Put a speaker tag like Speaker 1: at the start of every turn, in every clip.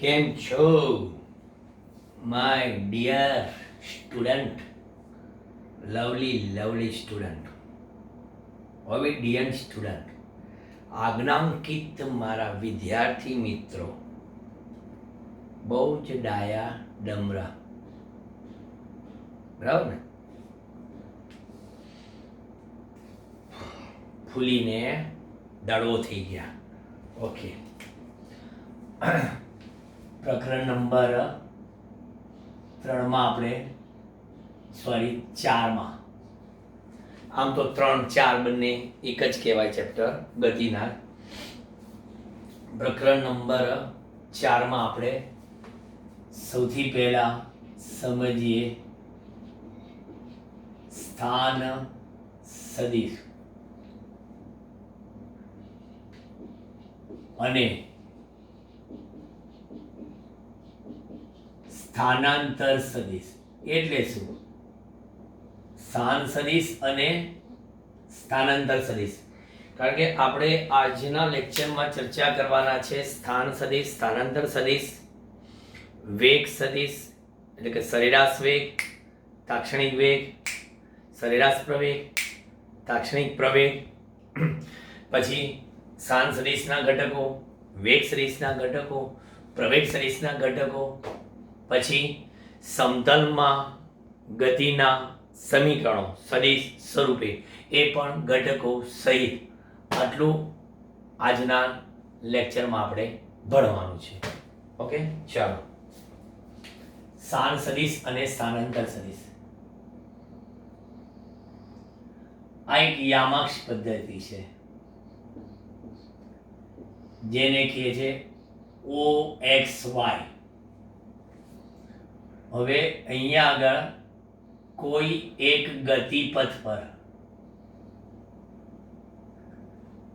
Speaker 1: કેમ છો my dear student, lovely student, obedient student, આજ્ઞાંકિત મારા વિદ્યાર્થી મિત્રો, બહુ જ ડાયા ડમરા, બરાબર ને? ફૂલીને દડો થઈ ગયા. ઓકે, પ્રકરણ નંબર 3 માં આપણે સોરી 4 માં, આમ તો 3 4 બંને એક જ કહેવાય ચેપ્ટર ગતિના. પ્રકરણ નંબર 4 માં આપણે સૌથી પહેલા સમજીએ સ્થાન સદિશ અને સ્થાનાંતર સદિશ. એટલે શું? સ્થાન સદિશ અને સ્થાનાંતર સદિશ. કારણ કે આપણે આજના લેક્ચરમાં ચર્ચા કરવાના છે સ્થાન સદિશ, સ્થાનાંતર સદિશ, વેગ સદિશ એટલે કે સરેરાશ વેગ, તાક્ષણિક વેગ, સરેરાશ પ્રવેગ, તાક્ષણિક પ્રવેગ, પછી સ્થાન સદિશના ઘટકો, વેગ સદિશના ઘટકો, પ્રવેગ સદિશના ઘટકો, પછી સમતલમાં ગતિના સમીકરણો સદિશ સ્વરૂપે એ પણ ઘટકો સહિત આટલું આજના લેક્ચરમાં આપણે ભણવાનું છે. ઓકે, ચાલો. સ્થાન સદિશ અને સ્થાનાંતર સદિશ આ એક યામાક્ષ પદ્ધતિ છે જેને કહે છે OXY. હવે અહીંયા આગળ કોઈ એક ગતિપથ પર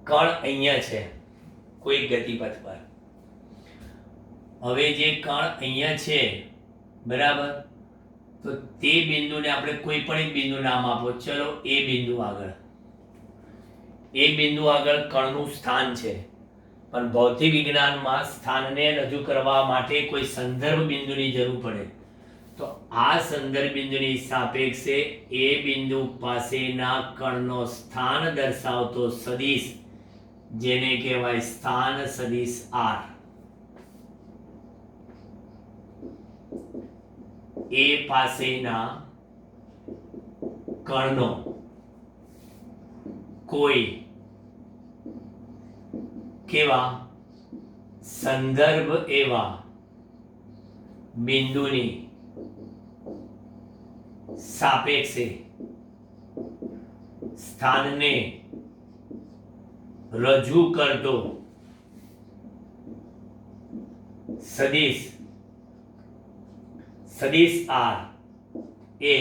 Speaker 1: કણ અહીંયા છે, કોઈ ગતિપથ પર. હવે જે કણ અહીંયા છે, બરાબર, તો તે બિંદુને આપણે કોઈ પણ એક બિંદુ નામ આપો. ચલો એ બિંદુ આગળ, એ બિંદુ આગળ કણનું સ્થાન છે, પણ ભૌતિક વિજ્ઞાનમાં સ્થાનને રજૂ કરવા માટે કોઈ સંદર્ભ બિંદુની જરૂર પડે. તો આ સંદર્ભ બિંદુની સાપેક્ષે એ બિંદુ પાસેના કણનો સ્થાન દર્શાવતો સદિશ જેને કહેવાય સ્થાન સદિશ R. એ પાસેના કણનો કોઈ કેવા સંદર્ભ એવા બિંદુની સાપેક્ષે સ્થાનને રજૂ કરતો સદિશ R એ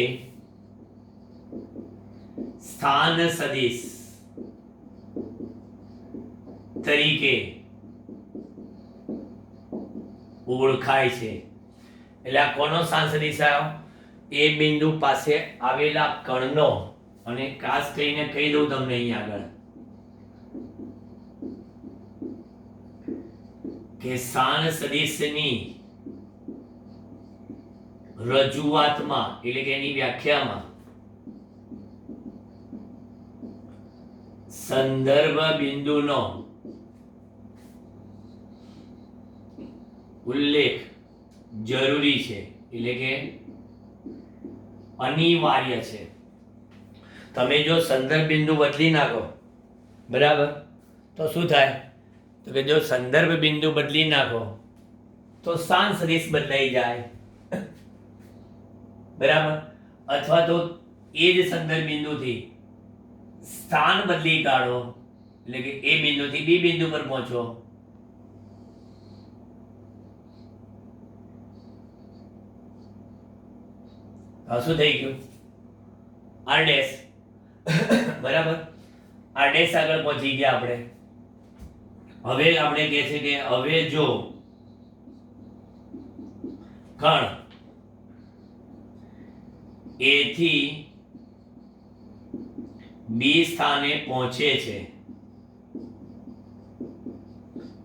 Speaker 1: સ્થાન સદિશ તરીકે ઓળખાય છે. એટલે આ કોનો સ્થાન સદિશ આવ્યો? એ બિંદુ પાસે આવેલા કણનો. અને ખાસ કરીને કહી દઉં તમને અહીં આગળ કે સ્થાન સદિશની રજૂઆતમાં એટલે કે એની વ્યાખ્યામાં સંદર્ભ બિંદુનો ઉલ્લેખ જરૂરી છે, એટલે કે અનિવાર્ય છે. તમે જો સંદર્ભ બિંદુ બદલી નાખો, બરાબર, તો શું થાય? તો કે જો સંદર્ભ બિંદુ બદલી નાખો તો સ્થાન સદિશ બદલાઈ જાય, બરાબર. અથવા તો એ જ સંદર્ભ બિંદુથી સ્થાન બદલી કાઢો, એટલે કે એ બિંદુથી બી બિંદુ પર પહોંચો, શું થઈ ગયું? R ડેશ, બરાબર. R ડેશ આગળ પહોંચી ગયા આપણે. હવે આપણે કહે છે કે હવે જો કણ A થી B સ્થાને પહોંચે છે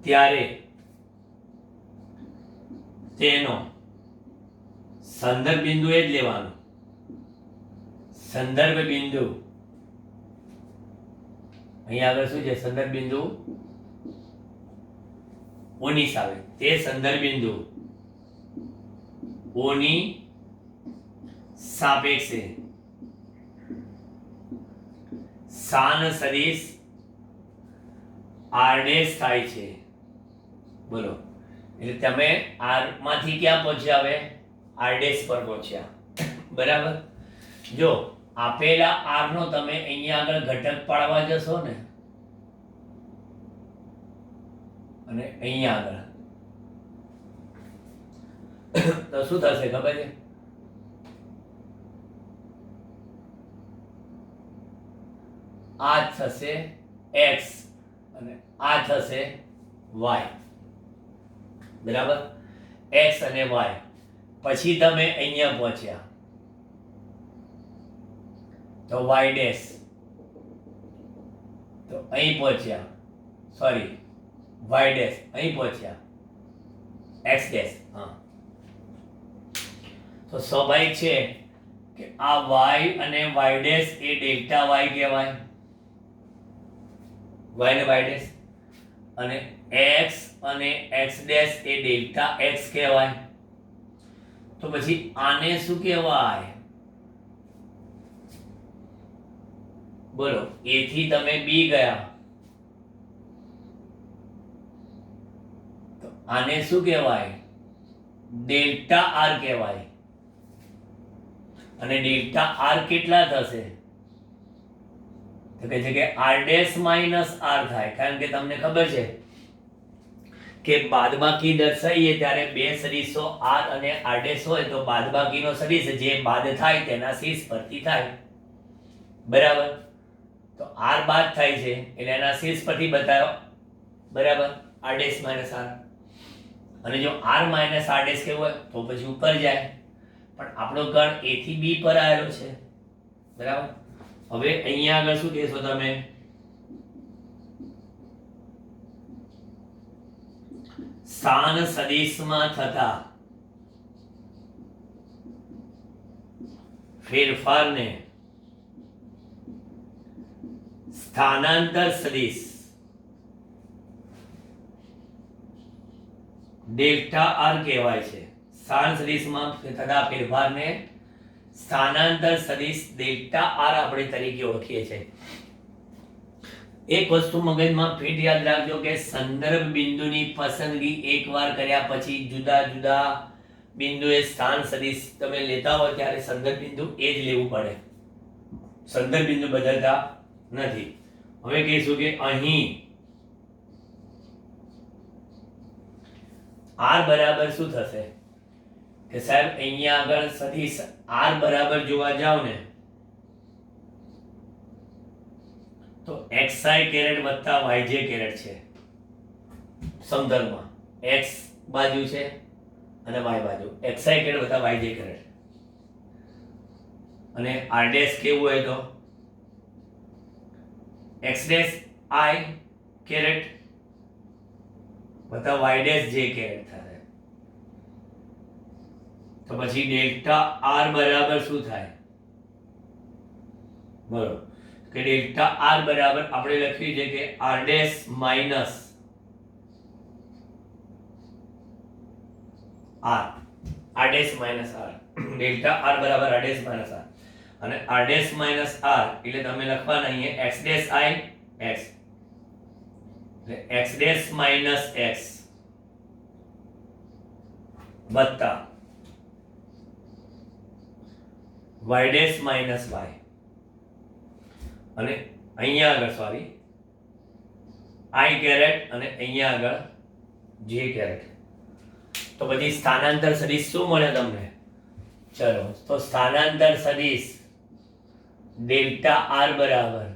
Speaker 1: ત્યારે તેનો સંદર્ભ બિંદુ એ જ લેવાનું. સંદર્ભ બિંદુ અહીંયા આગળ શું છે? સંદર્ભ બિંદુ 19 આવે. તે સંદર્ભ બિંદુ ઓની સાપેક્ષે સ્થાન સદિશ r ડેશ થાય છે. બોલો, એટલે તમે r માંથી ક્યાં પહોંચ્યા? હવે r ડેશ પર પહોંચ્યા. બરાબર. જો આપેલા r નો તમે અહીંયા આગળ ઘટક પાડવા જશો ને, અને અહીંયા આગળ તો શું થશે ખબર છે? આ થશે x અને આ થશે y. બરાબર. x અને y. પછી તમે અહીંયા પહોંચ્યા તો y ડેશ, તો અહીં પહોંચ્યા, સોરી y ડેશ અહીં પહોંચ્યા, x ડેશ. હા, તો સ્વાભાવિક છે કે આ y અને y ડેશ એ ડેલ્ટા y કહેવાય, y ને y ડેશ, અને x અને x ડેશ એ ડેલ્ટા x કહેવાય. તો પછી આને શું કહેવાય? બોલો, a થી તમે b ગયા તો આને શું કહેવાય? ડેલ્ટા r કહેવાય. અને ડેલ્ટા r કેટલા થશે? તો કહે છે કે r ડેશ માઇનસ r થાય. કારણ કે તમને ખબર છે કે બાદબાકી દર્શાવીએ ત્યારે બે સદિશો r અને r ડેશ હોય તો બાદબાકીનો સદિશ જે બાદ થાય તેના શેષ પરથી થાય. બરાબર. તો r બાદ થાય છે એટલે એના શેષ પરથી બતાવ્યો. બરાબર. r dash minus r. અને જો r માઇનસ r ડેશ કેવું હોય તો પછી ઉપર જાય. પણ આપણો ગણ a થી b પર આવેલો છે. બરાબર. હવે અહીંયા આગળ શું કહેશો તમે? સ્થાન સદિશમાં થતા ફેરફારને સ્થાનાંતર સદિશ ડેલ્ટા r કહેવાય છે. સ્થાન સદિશમાં થતા ફેરફારને સ્થાનાંતર સદિશ ડેલ્ટા r આપણે તરીકે ઓળખીએ છીએ. એક વસ્તુ મગજમાં ફિટ યાદ રાખજો કે સંદર્ભ બિંદુની પસંદગી એકવાર કર્યા પછી જુદા જુદા બિંદુએ સ્થાન સદિશ તમે લેતા હોય ત્યારે સંદર્ભ બિંદુ એ જ લેવું પડે. સંદર્ભ બિંદુ બદલતા નથી. હવે કહીશું કે અહીં r બરાબર શું થશે? કે સાહેબ અહીંયા આગળ સદિશ r બરાબર જોવા જાવ ને તો xi કેરેટ વત્તા yj કેરેટ છે. સમતલમાં x બાજુ છે અને y બાજુ, xi કેરેટ વત્તા yj કેરેટ. અને r ડેશ કેવું હોય તો x ડેશ i કેરેટ વત્તા y ડેશ j કેરેટ થશે. તો પછી ડેલ્ટા r બરાબર શું થાય? બોલો, કે ડેલ્ટા r બરાબર આપણે લખ્યું છે કે r dash minus r, r dash minus r. Delta r બરાબર r ડેશ માઈનસ r. અને r ડેશ માઈનસ r એટલે તમે લખવાના અહીંયા x ડેશ i x, એટલે x ડેશ માઈનસ x વત્તા y ડેશ માઈનસ y. અને અહીંયા આગળ સોરી i કેરેટ અને અહીંયા આગળ j કેરેટ. તો પછી સ્થાનાંતર સદિશ શું મળે તમને? ચલો, તો સ્થાનાંતર સદિશ ડેલ્ટા r બરાબર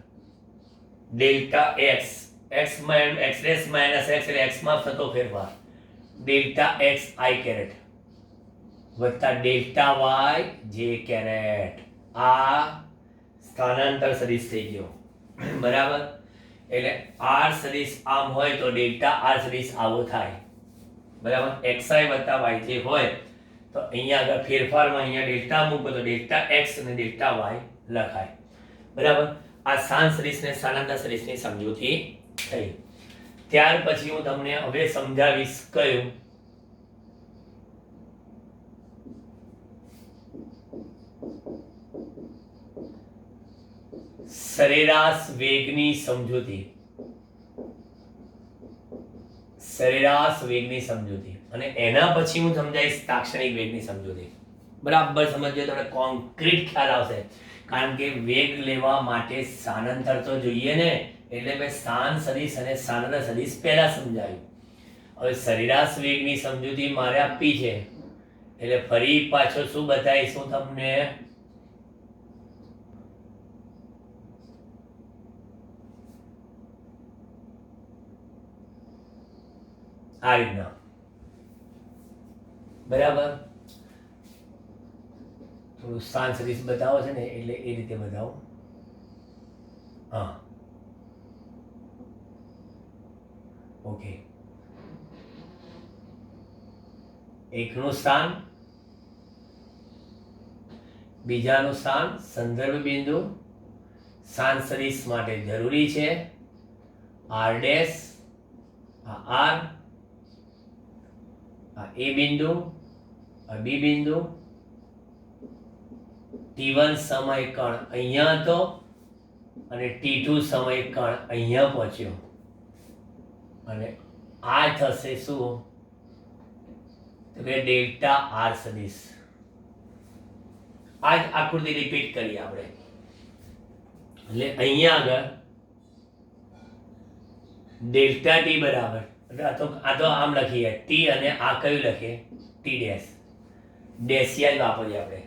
Speaker 1: delta x, x dash minus x એટલે x માં થતો ફેરફાર, ડેલ્ટા x i કેરેટ વત્તા ડેલ્ટા y j કેરેટ. આ સ્થાનાંતર સદિશ થઈ ગયો. બરાબર. એટલે r સદિશ આમ હોય તો ડેલ્ટા r સદિશ આવો થાય. બરાબર xi વત્તા yj હોય તો અહીંયા આગળ ફેરફારમાં અહીંયા ડેલ્ટા મૂકો તો ડેલ્ટા x અને ડેલ્ટા y લખાય. બરાબર. આ સાંજ સદિશ ને સ્થાનાંતર સદિશની સમજૂતી થઈ. ત્યાર પછી હું તમને હવે સમજાવીશ કયું સરેરાશ વેગની સમજૂતી. સરેરાશ વેગની સમજૂતી અને એના પછી હું સમજાવીશ તાક્ષણિક વેગની સમજૂતી. બરાબર સમજજો તો કોન્ક્રીટ ખ્યાલ આવશે. કારણ કે વેગ લેવા માટે સ્થાનાંતર તો જોઈએ ને, એટલે મેં સ્થાન સદિશ અને સ્થાનાંતર સદિશ પહેલા સમજાવ્યું. હવે સરેરાશ વેગની સમજૂતી મારે આપી છે એટલે ફરી પાછો શું બતાવીશ હું તમને, આ રીતના. બરાબર. થોડું સ્થાન સદિશ બતાવો છે ને એટલે એ રીતે બતાવો. હા ઓકે. એકનું સ્થાન, બીજાનું સ્થાન સંદર્ભ બિંદુ સ્થાન સદિશ માટે જરૂરી છે r ડેશ, આ r, આ એ બિંદુ, આ બી બિંદુ, t1 સમય કણ અહીંયા હતો અને t2 સમય કણ અહીંયા પહોંચ્યો અને આ થશે શું તો કે ડેલ્ટા r સદિશ. આ જ આકૃતિ રિપીટ કરીએ આપણે. એટલે અહીંયા આગળ ડેલ્ટા t બરાબર, આ તો આમ લખીએ t અને આ કયું લખીએ t ડેશ, ડેશિયા જ વાપરીએ આપણે.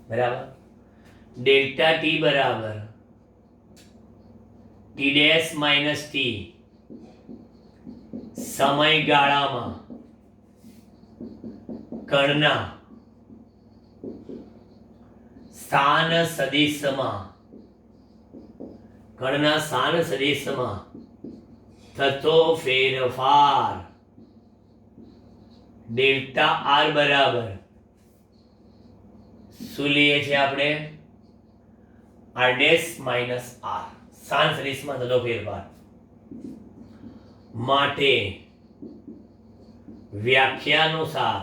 Speaker 1: બરાબર. ડેલ્ટા t બરાબર t ડેશ માઇનસ t સમયગાળામાં કણના સ્થાન સદિશમાં, કણના સ્થાન સદિશમાં થતો ફેરફાર ડેલ્ટા r બરાબર શું લઈએ છીએ આપણે, r ડેશ માઇનસ r, સ્થાન સદિશમાં થતો ફેરફાર માટે વ્યાખ્યાનુસાર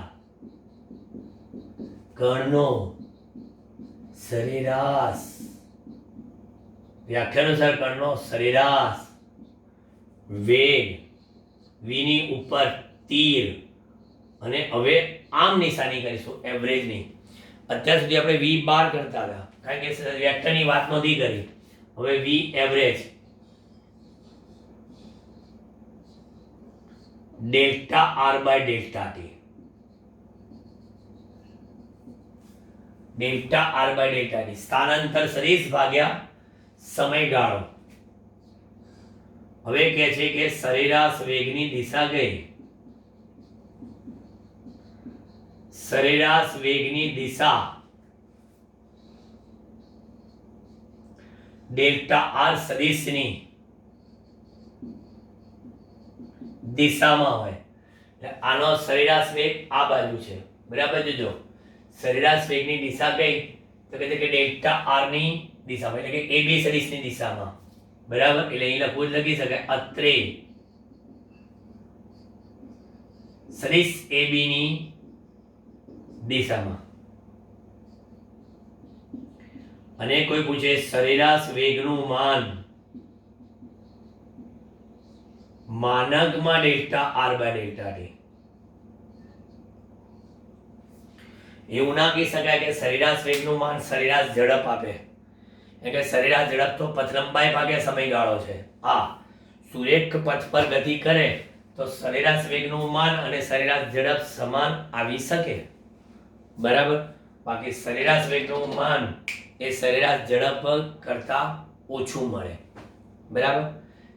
Speaker 1: કણનો સરેરાશ, વ્યાખ્યાનુસાર કણનો સરેરાશ વેગ v ની ઉપર તીર અને હવે આમ નિશાની કરીશું એવરેજની. અત્યાર સુધી આપણે v બાર કરતા હતા કારણ કે વ્યાખ્યાની વાત નહોતી કરી. હવે v average delta r by delta t, delta r by delta t સ્થાનાંતર સદિશ ભાગ્યા સમયગાળો. હવે કહે છે કે સરેરાશ વેગની દિશા કઈ, સરેરાશ વેગની દિશા ડેલ્ટા r સદિશની દિશામાં હોય. એટલે આનો સરેરાશ વેગ આ બાજુ છે. બરાબર. જોજો સરેરાશ વેગની દિશા કઈ તો કહે છે કે ડેલ્ટા r ની દિશામાં, એટલે કે ab સદિશની દિશામાં. બરાબર. એટલે અહીં લખવું લખી શકાય અત્રે સદિશ ab ની દિશામાં. અને કોઈ પૂછે સરેરાશ વેગનું માન માનકમાં delta r by delta t. એવું ના કહી શકાય કે સરેરાશ વેગનું માન સરેરાશ ઝડપ આપે. એટલે કે સરેરાશ ઝડપ તો પથ લંબાઈ ભાગ્યા સમયગાળો છે. આ સુરેખ પથ પર ગતિ કરે તો સરેરાશ વેગનું માન અને સરેરાશ ઝડપ સમાન આવી શકે. બરાબર. બાકી સરેરાશ વેગનું માન એ સરેરાશ ઝડપ કરતા ઓછું મળે. બરાબર.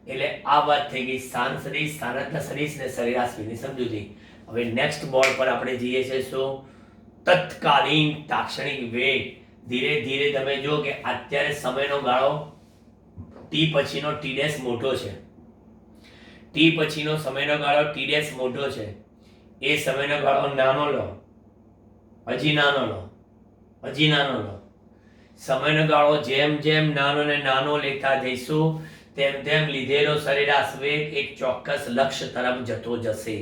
Speaker 1: એટલે આ વાત થઈ ગઈ સ્થાન સદિશ, સ્થાનાંતર સદિશ ને સરેરાશ વેગની સમજૂતી. હવે નેક્સ્ટ બોર્ડ પર આપણે જઈએ છીએ શું તત્કાલીન તાક્ષણિક વેગ. ધીરે ધીરે તમે જો કે અત્યારે સમયનો ગાળો t પછીનો t ડેશ મોટો છે, t પછીનો સમયનો ગાળો t ડેશ મોટો છે. એ સમયનો ગાળો નાનો લો, હજી નાનો લો, હજી નાનો લો. સમયનો ગાળો જેમ જેમ નાનો ને નાનો લેતા જઈશું તેમ તેમ લીધેલો સરેરાશ વેગ એક ચોક્કસ લક્ષ્ય તરફ જતો જશે.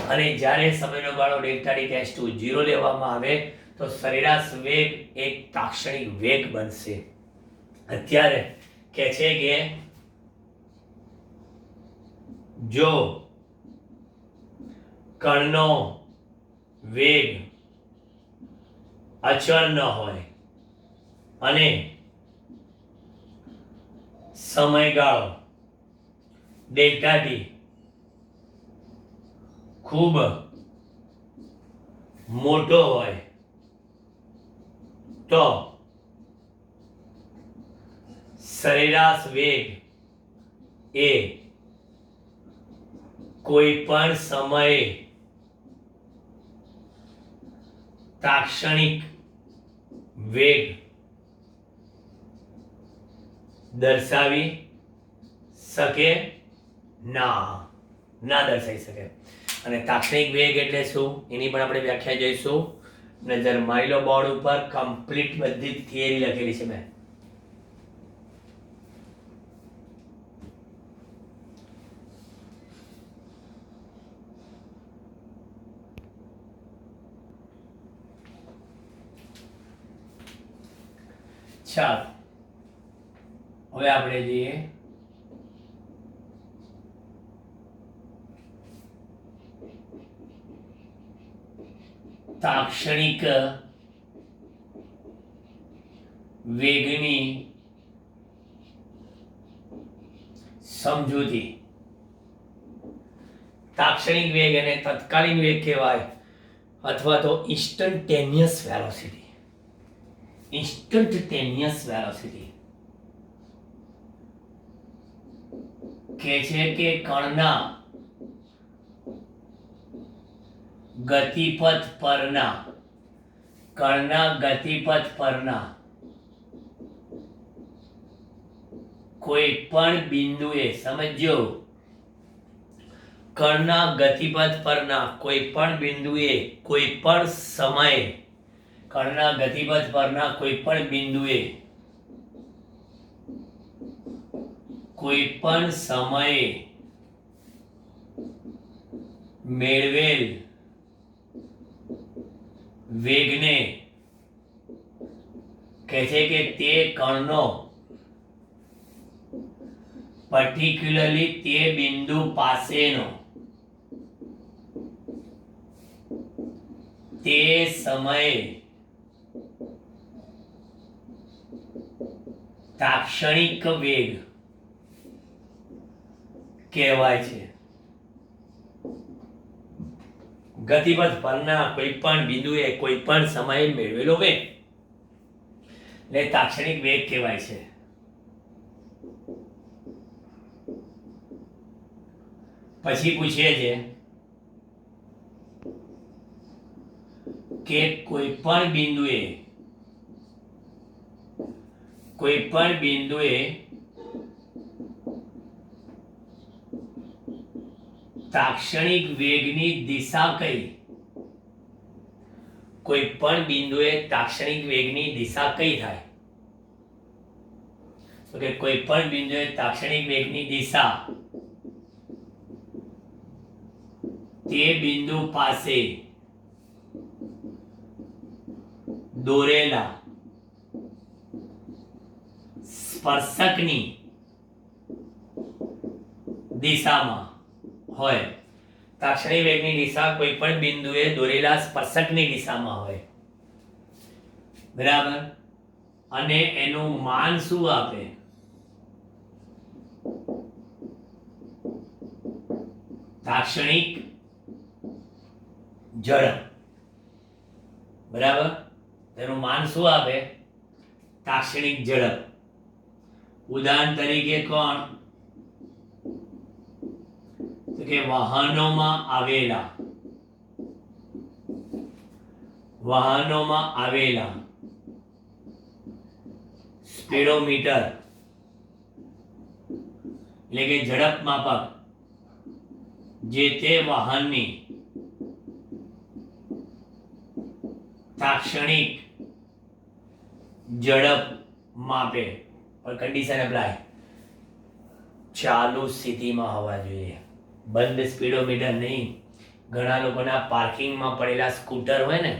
Speaker 1: અને જ્યારે સમયનો ગાળો ડેલ્ટા ટી ટેન્ડ્સ ટુ 0 લેવામાં આવે તો સરેરાશ વેગ એક તાક્ષણિક વેગ બનશે. અત્યારે કહે છે કે જો કણનો વેગ અચળ ન હોય અને સમયગાળો ડેલ્ટા ટી ખૂબ મોટો હોય તો સરેરાશ વેગ એ કોઈ પણ સમયે તાક્ષણિક વેગ દર્શાવી શકે ના દર્શાવી શકે. અને તાક્ષણિક વેગ એટલે શું એની પણ આપણે વ્યાખ્યા જોઈશું. નજર મારી લો બોર્ડ ઉપર, કમ્પ્લીટ બધી થિયરી લખેલી છે મેં. ચાલો હવે આપણે જઈએ તાક્ષણિક વેગની સમજૂતી. તાક્ષણિક વેગ અને તત્કાલીન વેગ કહેવાય અથવા તો ઇન્સ્ટન્ટેનિયસ વેલોસિટી. ઇન્સ્ટન્ટેનિયસ વેલોસિટી કહે છે કે કણના ગતિપથ પરના કોઈ પણ બિંદુએ, સમજો, કણના ગતિપથ પરના કોઈ પણ બિંદુએ કોઈ પણ સમયે, કણના ગતિપથ પરના કોઈ પણ બિંદુએ કોઈ પણ સમયે મેળવેલ વેગને કહે છે કે તે કણનો પર્ટિક્યુલરલી તે બિંદુ પાસેનો તે સમયે તાક્ષણિક વેગ કહેવાય છે. ગતિપથ પરના કોઈ પણ બિંદુએ કોઈ પણ સમયે મેળવેલો વેગ એટલે તાક્ષણિક વેગ કહેવાય છે. પછી પૂછે છે કે કોઈ પણ બિંદુએ તાક્ષણિક વેગની દિશા કઈ? કોઈ પણ બિંદુએ તાક્ષણિક વેગની દિશા કઈ થાય? તો કે કોઈ પણ બિંદુએ તાક્ષણિક વેગની દિશા તે બિંદુ પાસે દોરેલા સ્પર્શકની દિશામાં હોય. તાક્ષણિક વેગની દિશા કોઈ પણ બિંદુએ દોરેલા સ્પર્શકની દિશામાં હોય. બરાબર. અને એનું માન શું આપે? તાક્ષણિક ઝડપ. બરાબર. એનું માન શું આપે? તાક્ષણિક ઝડપ. ઉદાહરણ તરીકે કોણ? તો કે વાહનોમાં આવેલા સ્પીડોમીટર એટલે કે ઝડપ માપક જે તે વાહનની તાક્ષણિક ઝડપ માપે, પણ કન્ડિશન એપ્લાય ચાલુ સ્થિતિમાં હોવા જોઈએ, બંધ સ્પીડોમીટર નહીં. ઘણા લોકોના પાર્કિંગમાં પડેલા સ્કૂટર હોય ને,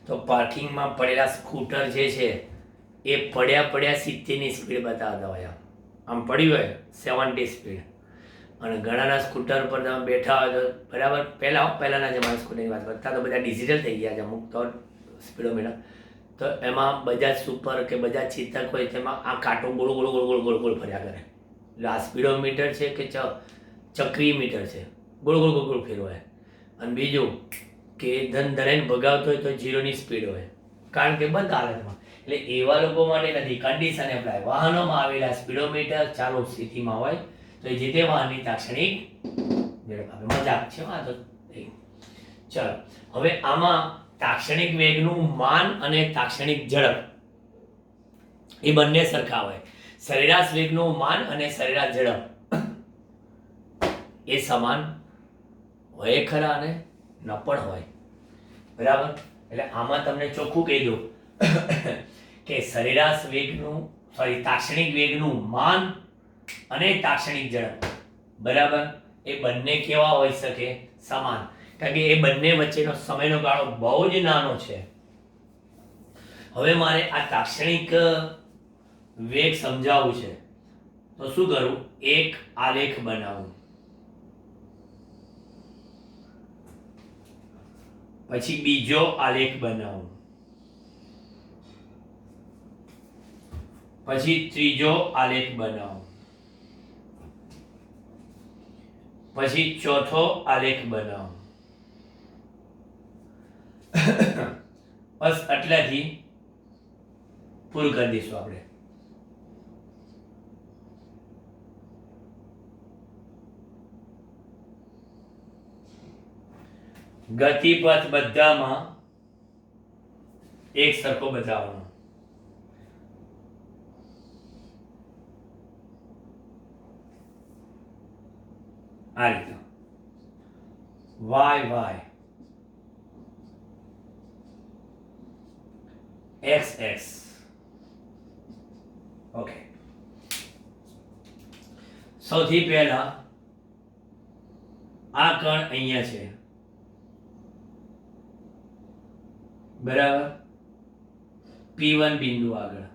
Speaker 1: તો પાર્કિંગમાં પડેલા સ્કૂટર જે છે એ પડ્યા 70ની સ્પીડ બતાવતા હોય. આમ પડ્યું હોય 70 સ્પીડ, અને ઘણાના સ્કૂટર પર તમે બેઠા હોય તો બરાબર પહેલાંના જમાના સ્કૂટરની વાત કરતા તો બધા ડિજિટલ થઈ ગયા છે અમુક તો સ્પીડોમીટર. તો એમાં બજાજ સુપર કે બજાજ ચેતક હોય તેમાં આ કાંટો ગોળ ગોળ ગોળ ગોળ ગોળ ગોળ ફર્યા કરે. એટલે આ સ્પીડોમીટર છે કે ચક્રી મીટર છે, ગોળ ગોળ ગોળ ગોળ ફેરવાય. અને બીજું કે ધન ધરાઈને ભગાવતો હોય તો 0ની સ્પીડ હોય, કારણ કે બંધ હાલતમાં. એટલે એવા લોકો માટે નથી, કન્ડિશન એપ્લાય. વાહનોમાં આવેલા સ્પીડોમીટર ચાલુ સ્થિતિમાં હોય તો એ જે તે વાહનની તાક્ષણિક ઝડપ આપે. મજાક છે આ તો. ચલો હવે આમાં તાક્ષણિક વેગનું માન અને તાક્ષણિક ઝડપ એ બંને સરખા હોય. સરેરાશ વેગનું માન અને સરેરાશ ઝડપ એ સમાન હોય ખરા અને ન પણ હોય. બરાબર? એટલે આમાં તમને ચોખ્ખું કહી દઉં કે સરેરાશ વેગનું તાક્ષણિક વેગનું માન અને તાક્ષણિક ઝડપ બરાબર એ બંને કેવા હોઈ શકે? સમાન. કારણ કે એ બંને વચ્ચેનો સમયનો ગાળો બહુ જ નાનો છે. હવે મારે આ તાક્ષણિક વેગ સમજાવવું છે તો શું કરું? એક આલેખ બનાવું, પછી બીજો આલેખ બનાવું, પછી ત્રીજો આલેખ બનાવું, પછી ચોથો આલેખ બનાવું. બસ આટલાથી પૂરું કરી દઈશું આપણે. ગતિપથ બધામાં એક સરખો બતાવવાનો. આ રીતે y y, x x. Okay, સૌથી પહેલા આ કણ અહીંયા છે બરાબર, P1 બિંદુ આગળ,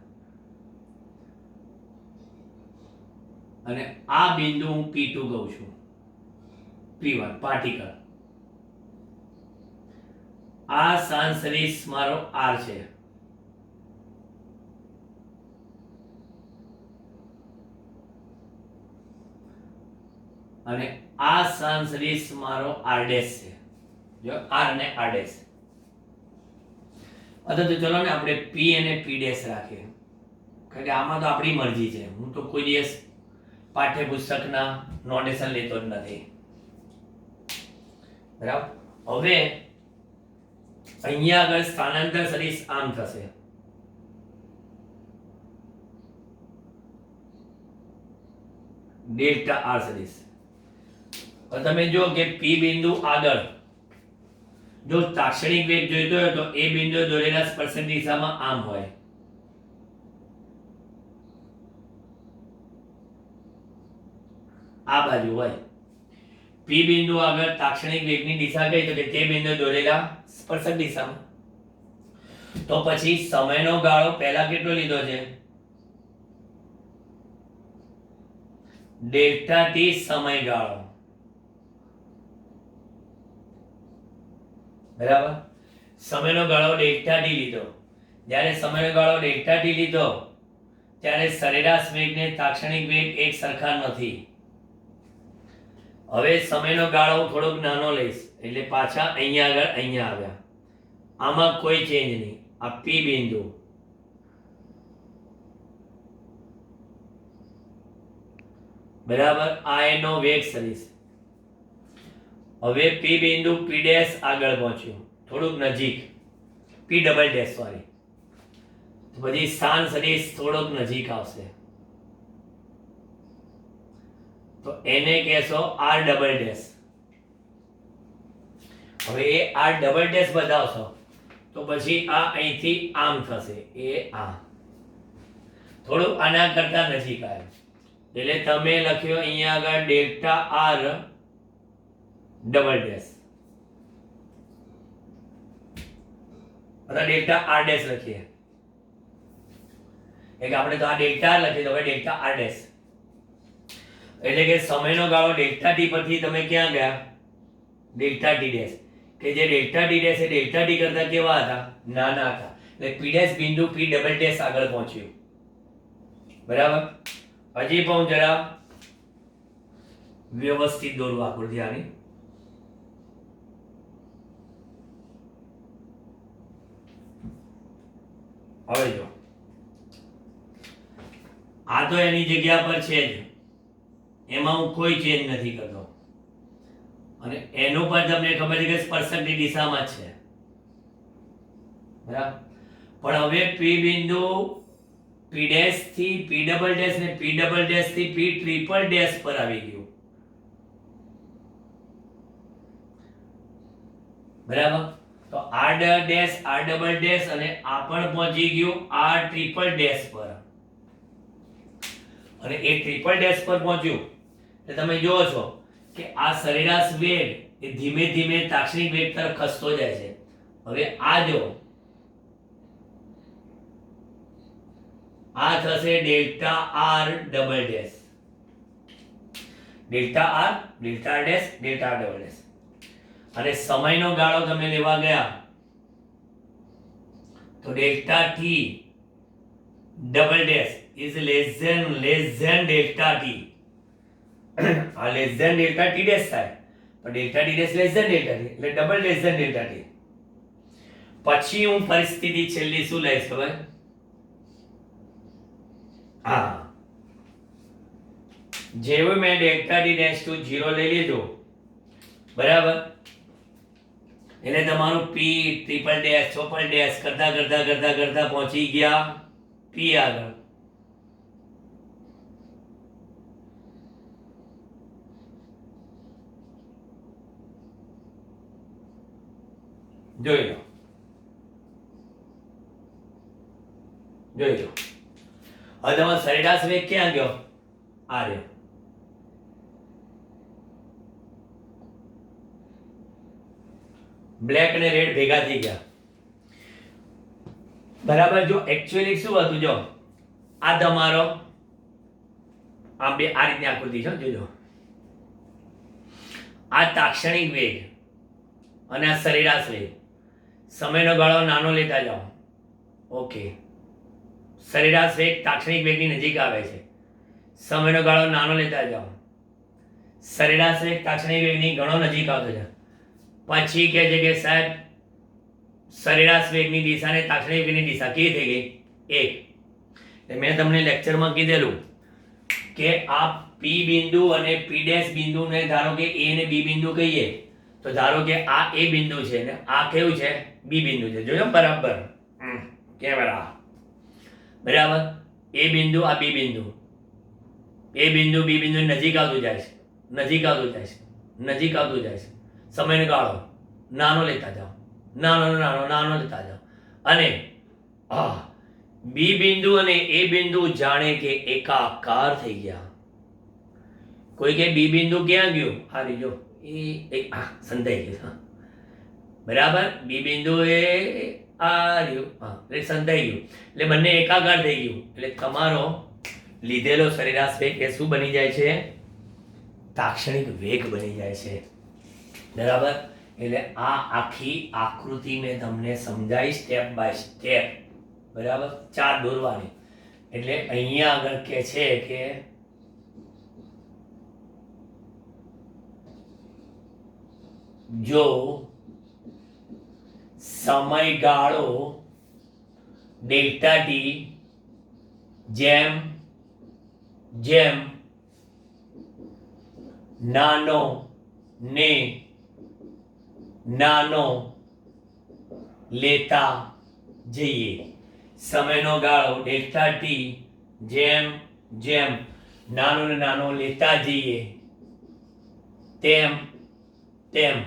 Speaker 1: અને આ બિંદુ હું P2 કહું છું. P1 particle. આ સાંસરિસ મારો R છે, અને આ સાંસરિસ મારો R' છે. જો R અને R'. અથવા તો ચલો ને આપણે P અને P' રાખીએ, કારણ કે આમાં તો આપણી મરજી છે. હું તો કોઈ દિવસ પાઠ્યપુસ્તકના નોટેશન લેતો જ નથી. બરાબર? હવે અહીંયા આગળ સ્થાનાંતર સદિશ આમ થશે, ડેલ્ટા R સદિશ. હવે તમે જો કે P બિંદુ આગળ જો તાક્ષણિક વેગ જોઈતો હોય તો એ બિંદુ દોરેલા સ્પર્શક દિશામાં આમ હોય. આ બાજુ હોય. P બિંદુ આગળ તાક્ષણિક વેગની દિશા કઈ? તો કે તે બિંદુ દોરેલા સ્પર્શક દિશામાં. તો પછી સમયનો ગાળો પહેલા કેટલો લીધો છે? ડેલ્ટા t સમયગાળો. બરાબર? સમયનો ગાળો ડેલ્ટા t લીધો. જ્યારે સમયનો ગાળો ડેલ્ટા t લીધો ત્યારે સરેરાશ વેગ ને તાક્ષણિક વેગ એક સરખા નથી. હવે સમયનો ગાળો હું થોડોક નાનો લઈશ, એટલે પાછા અહીંયા આગળ અહીંયા આવ્યા. આમાં કોઈ ચેન્જ નહીં. આ P બિંદુ બરાબર, આ એનો વેગ સદિશ. હવે P બિંદુ P' આગળ પહોંચ્યું, થોડુંક નજીક. P double dash sorry. તો પછી સ્થાન સદિશ થોડોક નજીક આવશે, તો એને કહેશો R ડબલ ડેશ. હવે એ R ડબલ ડેશ બતાવશો તો પછી આ અહીંથી આમ થશે, એ આ થોડું આના કરતા નજીક આવ્યું, એટલે તમે લખ્યો અહીંયા આગળ ડેલ્ટા આર ડબલ ડેશ અથવા ડેલ્ટા આર ડેશ લખીએ, એટલે આપણે તો આ ડેલ્ટા આર લખીએ તો હવે ડેલ્ટા આર ડેશ, એટલે કે સમયનો ગાળો ડેલ્ટા ટી પરથી તમે ક્યાં ગયા, ડેલ્ટા ટી ડેશ, કે જે ડેલ્ટા ટી ડેશ એ ડેલ્ટા ટી કરતા કેવા હતા, નાના હતા, એટલે પી ડેશ બિંદુ પી ડબલ ડેશ આગળ પહોંચ્યું. બરાબર. હજી પણ જરા વ્યવસ્થિત દોરવા આકૃતિ આની. હવે જો આ તો એની જગ્યા પર છે જ, એમાં હું કોઈ ચેન્જ નથી કરતો, અને એનું પણ તમને ખબર છે કે સ્પર્શકની દિશામાં જ છે. બરાબર. પણ હવે પી બિંદુ પી ડેશ થી પી ડબલ ડેશ ને પી ડબલ ડેશ થી પી ટ્રિપલ ડેશ પર આવી ગયું. બરાબર. તો R dash R double dash અને આ પણ પહોંચી ગયું આર ટ્રિપલ ડેશ પર, અને એ ટ્રિપલ ડેશ પર પહોંચ્યું એટલે તમે જોવો છો કે આ સરેરાશ વેગ એ ધીમે ધીમે તાક્ષણિક વેગ તરફ ખસતો જાય છે. હવે આ જો આ થશે delta r double dash, delta r dash delta r double dash, અને સમયનો ગાળો તમે લેવા ગયા તો delta t double dash is less than delta t. આ less than delta t dash થાય, પણ delta t dash less than delta t એટલે double less than delta t. પછી હું પરિસ્થિતિ છેલ્લી શું લઈશ ખબર, હા, જેવું મેં ડેલ્ટા ટી ડેશ ટુ 0 લઈ લીધું, બરાબર, એટલે તમારું પી ટ્રિપલ ડેશ ચોપલ ડેશ કરતા કરતા કરતા કરતા પહોંચી ગયા પી આગળ. જોઈ લો, જોઈ લો. હવે તમારો સરેરાશ વેગ ક્યાં ગયો, આ રહ્યો. બ્લેક અને રેડ ભેગા થઈ ગયા. બરાબર. જો એક્ચ્યુઅલી શું હતું, જો આ તમારો આ બે આ રીતની આકૃતિ છે, જોજો. આ તાક્ષણિક વેગ અને આ સરેરાશ વેગ, સમયનો ગાળો નાનો લેતા જાઓ. ઓકે, સરેરાશ વેગ તાક્ષણિક વેગની નજીક આવે છે, સમયનો ગાળો નાનો લેતા જાઓ, સરેરાશ વેગ તાક્ષણિક વેગની ઘણો નજીક આવતો છે. પછી કહે છે કે સાહેબ સરેરાશ વેગની દિશા ને તાક્ષણિક વેગની દિશા કેવી થઈ ગઈ, એક. મેં તમને લેક્ચરમાં કીધેલું કે આ પી બિંદુ અને પી ડેશ બિંદુને ધારો કે એ ને બી બિંદુ કહીએ, તો ધારો કે આ એ બિંદુ છે ને આ કેવું છે, બી બિંદુ છે. જોજો બરાબર, કેમેરા, બરાબર. એ બિંદુ આ બી બિંદુ, એ બિંદુ બી બિંદુ નજીક આવતું જાય છે, નજીક આવતું જાય છે, નજીક આવતું જાય છે. સમયનો ગાળો નાનો લેતા જાઓ, નાનો નાનો નાનો લેતા જાઓ, અને બી બિંદુ અને એ બિંદુ જાણે કે એકાકાર થઈ ગયા. કોઈ કે બી બિંદુ ક્યાં ગયું, આ રીજો એ સંધાઈ ગયું, બરાબર. બી બિંદુ એ આ રહ્યું, એટલે સંધાઈ ગયું, એટલે બંને એકાકાર થઈ ગયું. એટલે તમારો લીધેલો સરેરાશ વેગ એ શું બની જાય છે, તાક્ષણિક વેગ બની જાય છે. બરાબર. એટલે આ આખી આકૃતિ મેં તમને સમજાવી સ્ટેપ બાય સ્ટેપ, બરાબર, ચાર દોરવાની. એટલે અહીંયા આગળ કે છે કે જો સમયગાળો ડેલ્ટા ટી જેમ જેમ નાનો ને નાનો લેતા જઈએ, સમયનો ગાળો ડેલ્ટા ટી જેમ જેમ નાનો ને નાનો લેતા જઈએ તેમ તેમ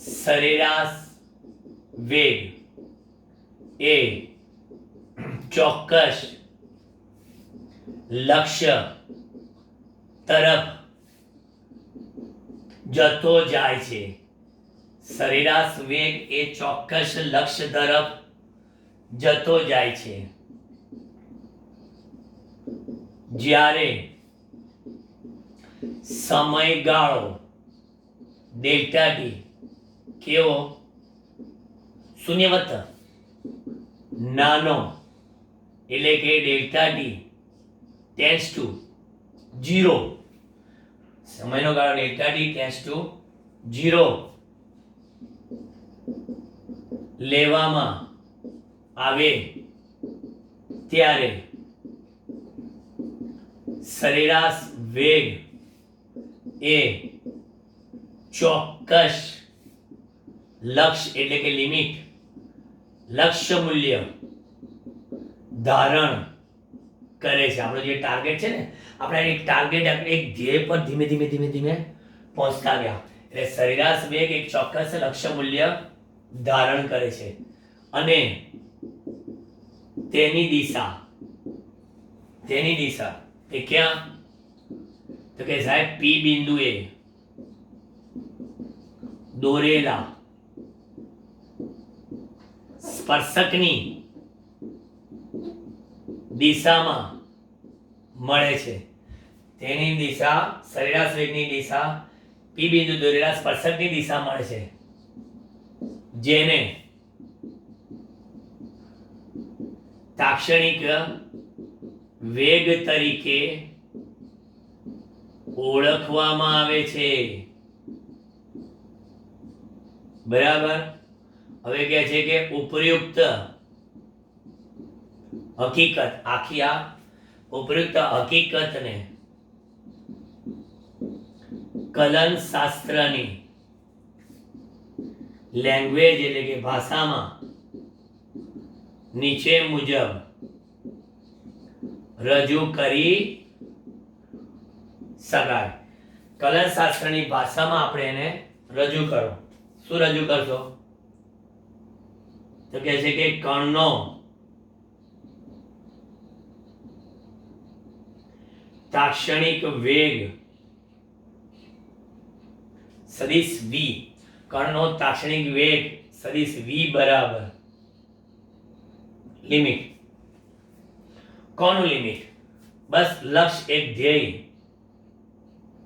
Speaker 1: સરેરાશ વેગ એ ચોક્કસ લક્ષ્ય તરફ જતો જાય છે. સરેરાશ વેગ એ ચોક્કસ લક્ષ્ય તરફ જતો જાય છે. જ્યારે સમયગાળો ડેલ્ટા ટી કેવો શૂન્યવત નાનો એટલે કે ડેલ્ટા ટી ટેન્ડ્સ ટુ 0, સમયનો ગાળો ડેલ્ટા ટી ટેન્ડ્સ ટુ 0 લેવામાં આવે ત્યારે સરેરાશ વેગ એ ચોક્કસ લક્ષ્ય એટલે કે લિમિટ લક્ષ્ય મૂલ્ય ધારણ કરે છે. આપણો જે ટાર્ગેટ છે ને, આપણે એક ટાર્ગેટ એક ધ્યેય પર ધીમે ધીમે ધીમે ધીમે પહોંચતા ગયા. એટલે સરેરાશ વેગ એક ચોક્કસ લક્ષ્ય મૂલ્ય ધારણ કરે છે અને તેની દિશા એ ક્યાં? તો કે સાહેબ પી બિંદુએ દોરેલા સ્પર્શકની દિશામાં મળે છે. તેની દિશા સરેરાશ વેગની દિશા પી બિંદુ દોરેલા સ્પર્શકની દિશા મળે છે, જેને તાક્ષણિક વેગ તરીકે ઓળખવામાં આવે છે. બરાબર. હવે કહે છે કે ઉપયુક્ત હકીકત, આખી આ ઉપયુક્ત હકીકતને કલન શાસ્ત્રની લેંગ્વેજ એટલે કે ભાષામાં નીચે મુજબ રજૂ કરી શકાય. કલન શાસ્ત્રની ભાષામાં આપણે એને રજૂ કરો. શું રજૂ કરશો? તો કહે છે કે કણનો તાક્ષણિક વેગ સદિશ v, કણનો તાક્ષણિક વેગ સદિશ v બરાબર લિમિટ. કોનું લિમિટ? બસ લક્ષ્ય એક ધ્યેય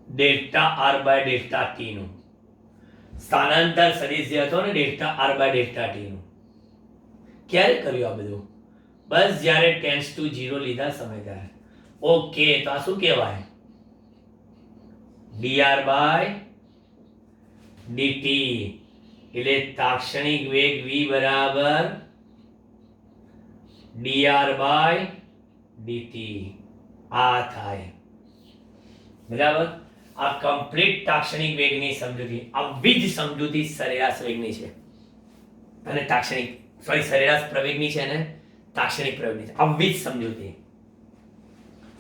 Speaker 1: delta R by delta T નું સ્થાનાંતર સદિશ જે હતો ને delta R by delta T નું. ક્યારે કર્યું આ બધું? બસ જ્યારે ટેન્ડ્સ ટુ 0 લીધા સમય ત્યારે. ઓકે, તો આ શું કહેવાય? dr બાય dt એટલે તાક્ષણિક વેગ v બરાબર dr બાય dt આ થાય. બરાબર. આ કમ્પ્લીટ તાક્ષણિક વેગની સમજૂતી, આવી જ સમજૂતી સરેરાશ વેગની છે અને તાક્ષણિક સરેરાશ પ્રવેગની છે અને તાક્ષણિક પ્રવેગની છે. આવી જ સમજૂતી,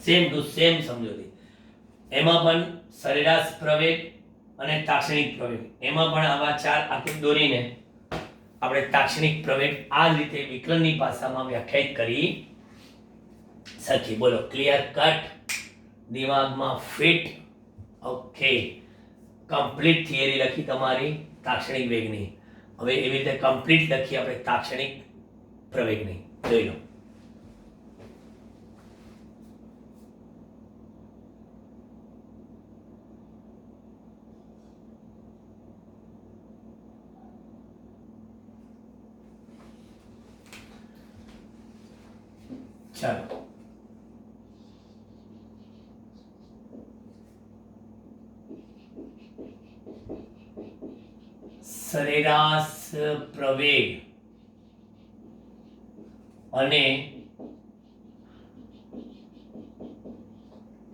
Speaker 1: સેમ ટુ સેમ સમજૂતી. એમાં પણ સરેરાશ પ્રવેગ અને તાક્ષણિક પ્રવેગ, એમાં પણ આવા 4 આકૃતિ દોરીને આપણે તાક્ષણિક પ્રવેગ આ રીતે વિકલનની ભાષામાં વ્યાખ્યાયિત કરી શકીએ. બોલો, ક્લિયર કટ, દિમાગમાં ફિટ? ઓકે, કમ્પ્લીટ થિયરી લખી તમારી તાક્ષણિક વેગની. હવે એવી રીતે કમ્પ્લીટ લખી આપણે તાક્ષણિક પ્રવેગની. જોઈ લો. ચાલો, સરેરાશ પ્રવેગ અને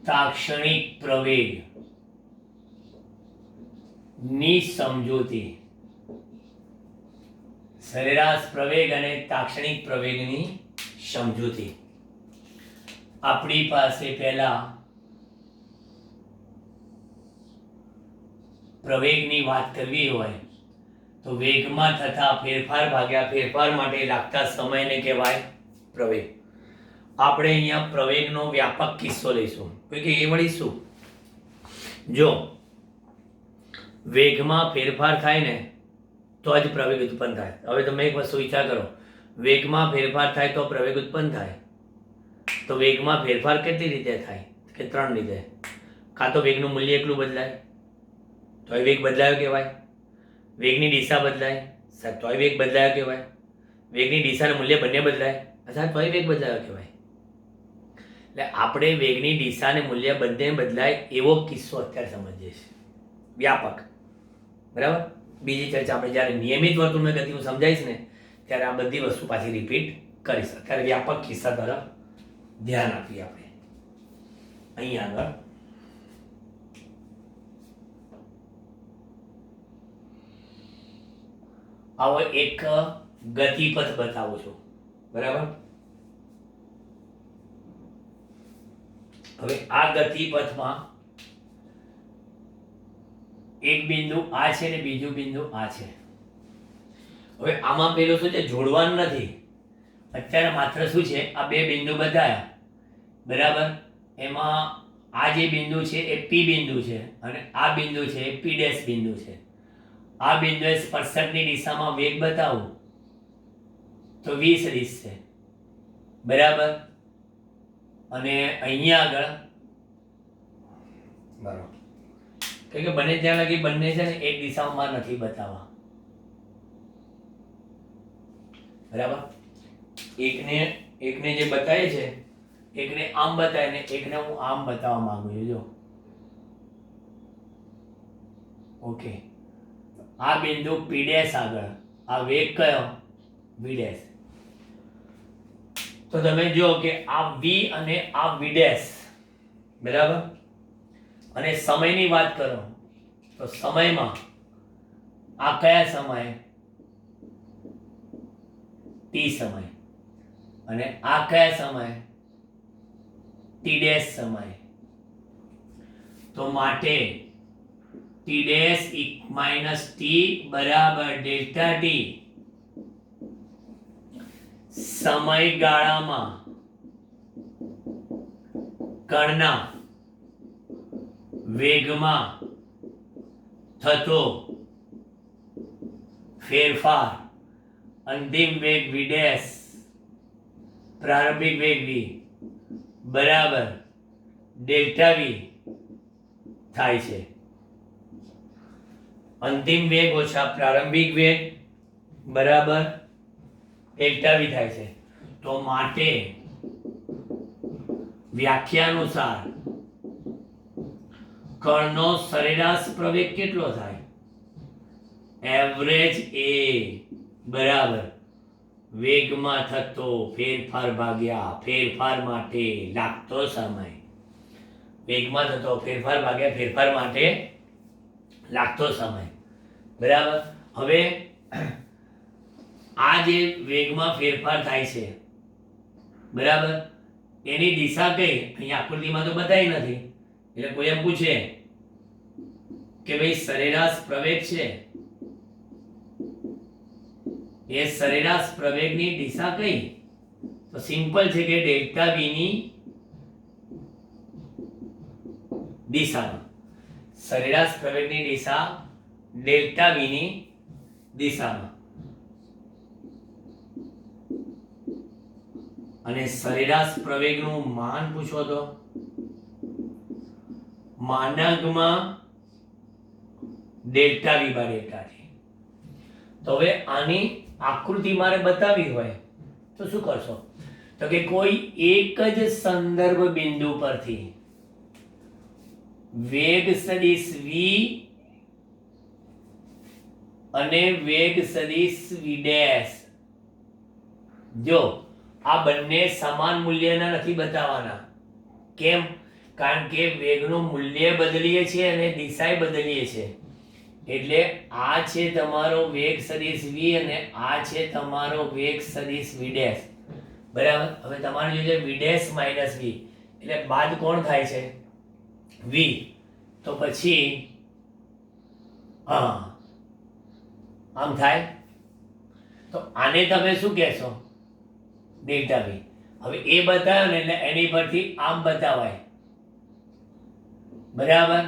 Speaker 1: તાક્ષણિક પ્રવેગ ની સમજૂતી. સરેરાશ પ્રવેગ અને તાક્ષણિક પ્રવેગની સમજૂતી. આપણી પાસે પહેલા પ્રવેગની વાત કરવી હોય તો વેગમાં થતા ફેરફાર ભાગ્યા ફેરફાર માટે લાગતા સમયને કહેવાય પ્રવેગ. આપણે અહીંયા પ્રવેગનો વ્યાપક કિસ્સો લઈશું કે એ વળી શું? જો વેગમાં ફેરફાર થાય ને તો જ પ્રવેગ ઉત્પન્ન થાય. હવે તમે એક વસ્તુ વિચાર કરો, વેગમાં ફેરફાર થાય તો પ્રવેગ ઉત્પન્ન થાય. તો વેગમાં ફેરફાર કેટલી રીતે થાય? કે 3 રીતે. કાં તો વેગનું મૂલ્ય એકલું બદલાય તો એ વેગ બદલાયો કહેવાય, વેગની દિશા બદલાય તોય વેગ બદલાયો કહેવાય, વેગની દિશાનું મૂલ્ય બંને બદલાય અથવા તોય વેગ બદલાયો કહેવાય. એટલે આપણે વેગની દિશા અને મૂલ્ય બંને બદલાય એવો કિસ્સો અત્યારે સમજીએ છીએ વ્યાપક. બરાબર? બીજી ચર્ચા આપણે જ્યારે નિયમિત વર્તુળની ગતિ હું સમજાવીશ ને ત્યારે આ બધી વસ્તુ પાછી રિપીટ કરીશ. અત્યારે વ્યાપક કિસ્સા તરફ ધ્યાન આપીએ આપણે. અહીં આગળ આવો એક ગતિપથ બતાવું છું. બરાબર? હવે આ ગતિપથમાં એક બિંદુ આ છે ને બીજું બિંદુ આ છે. હવે આમાં પેલું શું છે? જોડવાનું નથી. અત્યારે માત્ર શું છે? આ બે બિંદુ બતાવ્યા. બરાબર? એમાં આ જે બિંદુ છે એ પી બિંદુ છે અને આ બિંદુ છે એ પી ડેશ બિંદુ છે. આ બિંદુએ સ્પર્શકની દિશામાં વેગ બતાવું તો 20 સદિશ છે. બરાબર? અને અહીંયા આગળ બરાબર કે બંને ત્યાં લગી બંને છે ને એક દિશામાં નથી બતાવવા. બરાબર? એકને જે બતાવે છે એકને આમ બતાવે ને એકને હું આમ બતાવવા માંગુ છું. જો ઓકે, આ બિંદુ પી ડેશ આગળ આ વેગ કયો? વી ડેશ. તો તમે જો કે આ વી અને આ વી ડેશ. બરાબર? અને સમયની વાત કરો તો સમયમાં આ કયા સમય? ટી સમય. અને આ કયા સમય? ટી ડેશ સમય. તો માટે ટી ડેશ માઇનસ ટી બરાબર ડેલ્ટા ટી સમયગાળામાં કણના વેગમાં થતો ફેરફાર અંતિમ વેગ વી ડેશ પ્રારંભિક વેગ વી બરાબર ડેલ્ટા વી થાય છે. અંતિમ વેગ ઓછા પ્રારંભિક વેગ બરાબર ડેલ્ટા વી થાય છે. તો માટે વ્યાખ્યા અનુસાર કણનો સરેરાશ પ્રવેગ કેટલો થાય? એવરેજ એ બરાબર વેગમાં થતો ફેરફાર ભાગ્યા ફેરફાર માટે લાગતો સમય. વેગમાં થતો ફેરફાર ભાગ્યા ફેરફાર માટે લાગતો સમય. બરાબર? હવે આ જે વેગમાં ફેરફાર થાય છે બરાબર એની દિશા કઈ? અહીંયા આકૃતિમાં તો બતાવી નથી. એટલે કોઈ એમ પૂછે કે ભાઈ સરેરાશ પ્રવેગ છે એ સરેરાશ પ્રવેગની દિશા કઈ? તો સિમ્પલ છે કે ડેલ્ટા વી ની દિશામાં. સરેરાશ પ્રવેગની દિશા ડેલ્ટા વી ની દિશામાં. અને સરેરાશ પ્રવેગનું માન પૂછો તો માનાંકમાં delta v by delta t. તો હવે આની આકૃતિ મારે બતાવી હોય તો શું કરશો? તો કે કોઈ એક જ સંદર્ભ બિંદુ પરથી વેગ સદિશ વી અને વેગ સદિશ વી ડેશ. જો આ બંને સમાન મૂલ્યના નથી બતાવવાના. કેમ? કારણ કે વેગનું મૂલ્ય બદલીએ છીએ અને દિશાએ બદલીએ છીએ. એટલે આ છે તમારો વેગ સદિશ વી અને આ છે તમારો વેગ સદિશ વી ડેશ. બરાબર? હવે તમારે જોઈએ વી ડેશ માઇનસ વી એટલે બાદ કોણ થાય છે? વી. તો પછી આમ થાય. તો આને તમે શું કહેશો? Delta V. હવે એ બતાવ્યો ને એટલે એની પરથી આમ બતાવાય, બરાબર.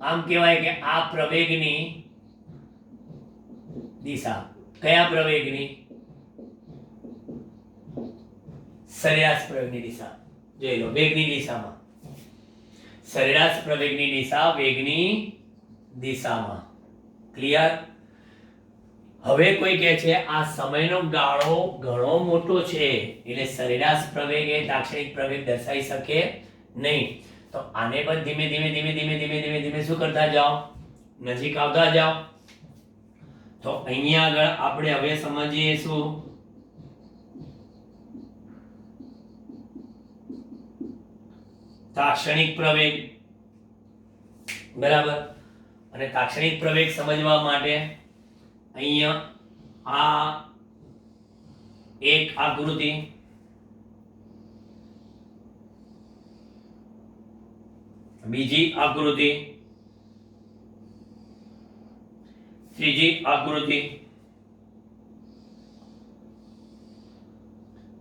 Speaker 1: આમ કહેવાય કે આ પ્રવેગની દિશા. કયા પ્રવેગની? સરેરાશ પ્રવેગની દિશા. જોઈ લો, વેગની દિશામાં. સરેરાશ પ્રવેગની દિશા વેગની દિશામાં. ક્લિયર? હવે કોઈ કહે છે આ સમયનો ગાળો ઘણો મોટો છે એટલે સરેરાશ પ્રવેગ એ લાક્ષણિક પ્રવેગ દર્શાવી શકે નહીં. તો આને પણ ધીમે ધીમે ધીમે ધીમે ધીમે ધીમે ધીમે શું કરતા જાઓ? નજીક આવતા જાઓ. તો અહીંયા આગળ આપણે હવે સમજીએ શું? તાક્ષણિક પ્રવેગ. બરાબર. અને તાક્ષણિક પ્રવેગ સમજવા માટે અહીંયા આ એક આકૃતિ, બીજી આકૃતિ, ત્રીજી આકૃતિ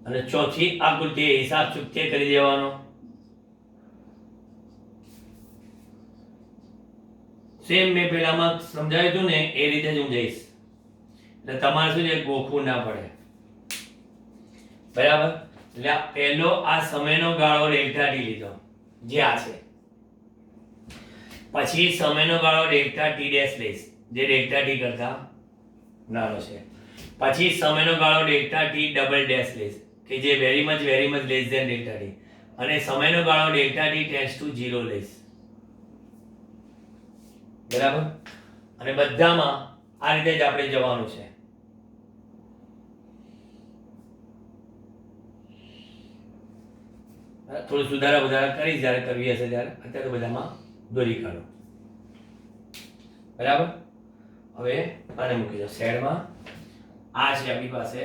Speaker 1: અને ચોથી આકૃતિ હિસાબ ચૂકતે કરી દેવાનો. સેમ મેં પેલામાં સમજાવ્યું હતું ને એ રીતે જ હું જઈશ એટલે તમારે શું છે, ગોખવું ના પડે. બરાબર. એટલે પહેલો આ સમયનો ગાળો ડેલ્ટા ટી લીધો જે આ છે. પછી સમયનો ગાળો ડેલ્ટા ટી ડેશ લઈશ જે ડેલ્ટા ટી કરતા નાનો છે. પછી સમયનો ગાળો ડેલ્ટા ટી ડબલ ડેશ લઈશ કે જે very much less than delta T. અને સમયનો ગાળો ડેલ્ટા ટી ટેન્ડ્સ ટુ 0 લઈશ. બરાબર. અને બધામાં આ રીતે જ આપણે જવાનું છે. થોડું સુધારા વધારા કરી જ્યારે કરવી હશે ત્યારે. અત્યારે તો બધામાં દોરી કાઢો. બરાબર. હવે આને મૂકી દો સાઈડમાં. આ છે આપણી પાસે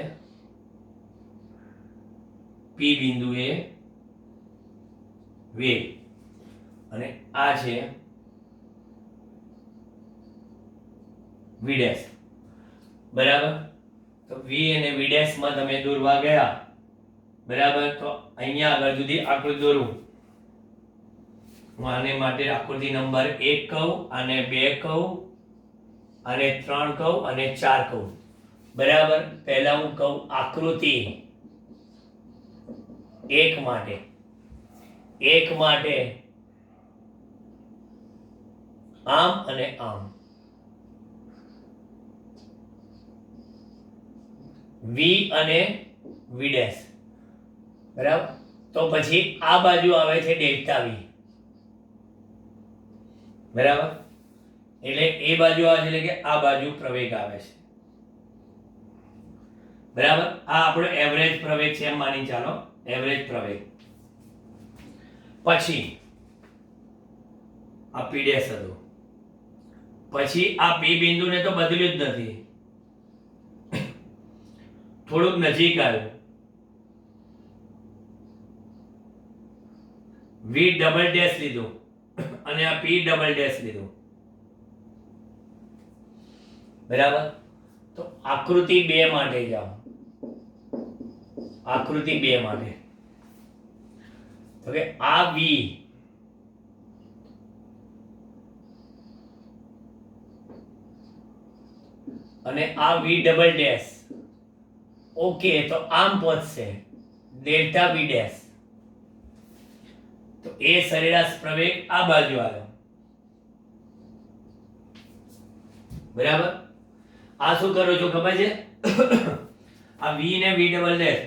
Speaker 1: પી બિંદુએ વેગ અને આ છે વી ડેશ. બરાબર. તો વી અને વી ડેશ માં તમે દોરવા ગયા. બરાબર. તો અહીંયા આગળ જુદી આકૃતિ દોરું. હું આને માટે આકૃતિ નંબર 1 કહું, આને 2 કહું, આને 3 કહું અને 4 કહું. બરાબર. પહેલા હું કહું આકૃતિ 1 માટે. 1 માટે આમ અને આમ. વી અને વી ડેશ. બરાબર. તો પછી આ બાજુ આવે છે ડેલ્ટા વી. બરાબર. એટલે એ બાજુ આવે છે એટલે કે આ બાજુ પ્રવેગ આવે છે. બરાબર. આ આપણો એવરેજ પ્રવેગ છે એમ માની ચાલો. એવરેજ પ્રવેગ. પછી આ પી ડેશ હતો. પછી આ પી બિંદુને તો બદલ્યું જ નથી, થોડુંક નજીક આવ્યું. વી ડબલ ડેશ લીધું અને આ પી ડબલ ડેશ લીધું. બરાબર. તો આકૃતિ 2 માટે જાઓ. આકૃતિ 2 માટે તો કે આ વી અને આ વી ડબલ ડેશ ઓકે તો આમ પહોંચશે ડેલ્ટા વી ડેશ. તો એ સરેરાશ પ્રવેગ આ બાજુ આવ્યો. બરાબર. આ શું કરું છું ખબર છે? આ વી ને વી ડબલ ડેશ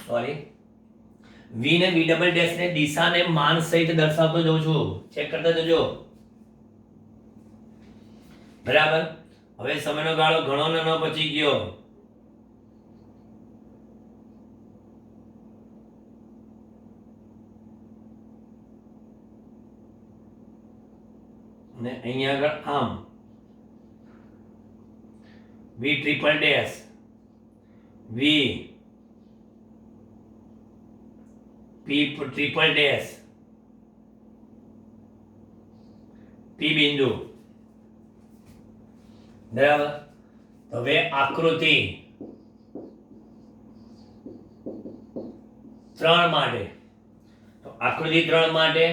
Speaker 1: સોરી વી ને વી ડબલ ડેશ ને દિશાને માન સહિત દર્શાવતો જઉં છું. ચેક કરતા જજો. બરાબર. હવે સમયનો ગાળો ઘણો નાનો પચી ગયો. ને અહીંયા આગળ આમ વી ટ્રિપલ ડેશ વી પી ટ્રિપલ ડેશ પી બિંદુ. બરાબર. હવે આકૃતિ 3 માટે, તો આકૃતિ 3 માટે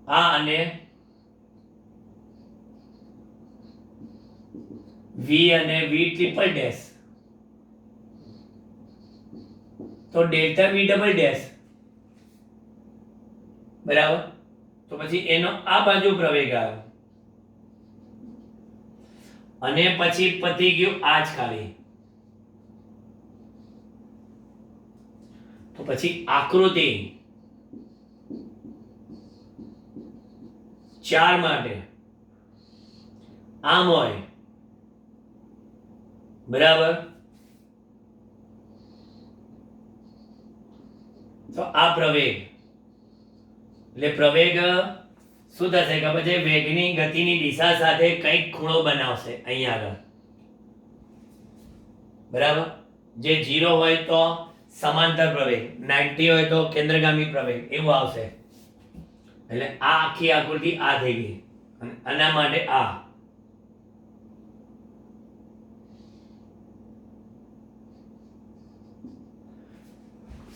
Speaker 1: આ અને V અને V ટ્રિપલ ડેશ, તો ડેલ્ટા V ડબલ ડેશ, બરાબર. તો પછી એનો આ બાજુ પ્રવેગ આવ્યો અને પછી પતી ગયું આ જ ખાલી. તો પછી આકૃતિ 4 માટે આમ હોય, બરાબર. તો આ પ્રવેગ, એટલે પ્રવેગ શું થશે કે પછી વેગની ગતિની દિશા સાથે કંઈક ખૂણો બનાવશે અહીંયા આગળ, બરાબર. જે 0 હોય તો સમાંતર પ્રવેગ, 90 હોય તો કેન્દ્રગામી પ્રવેગ, એવું આવશે. એટલે આ આખી આકૃતિ આ થઈ ગઈ અને આના માટે આ.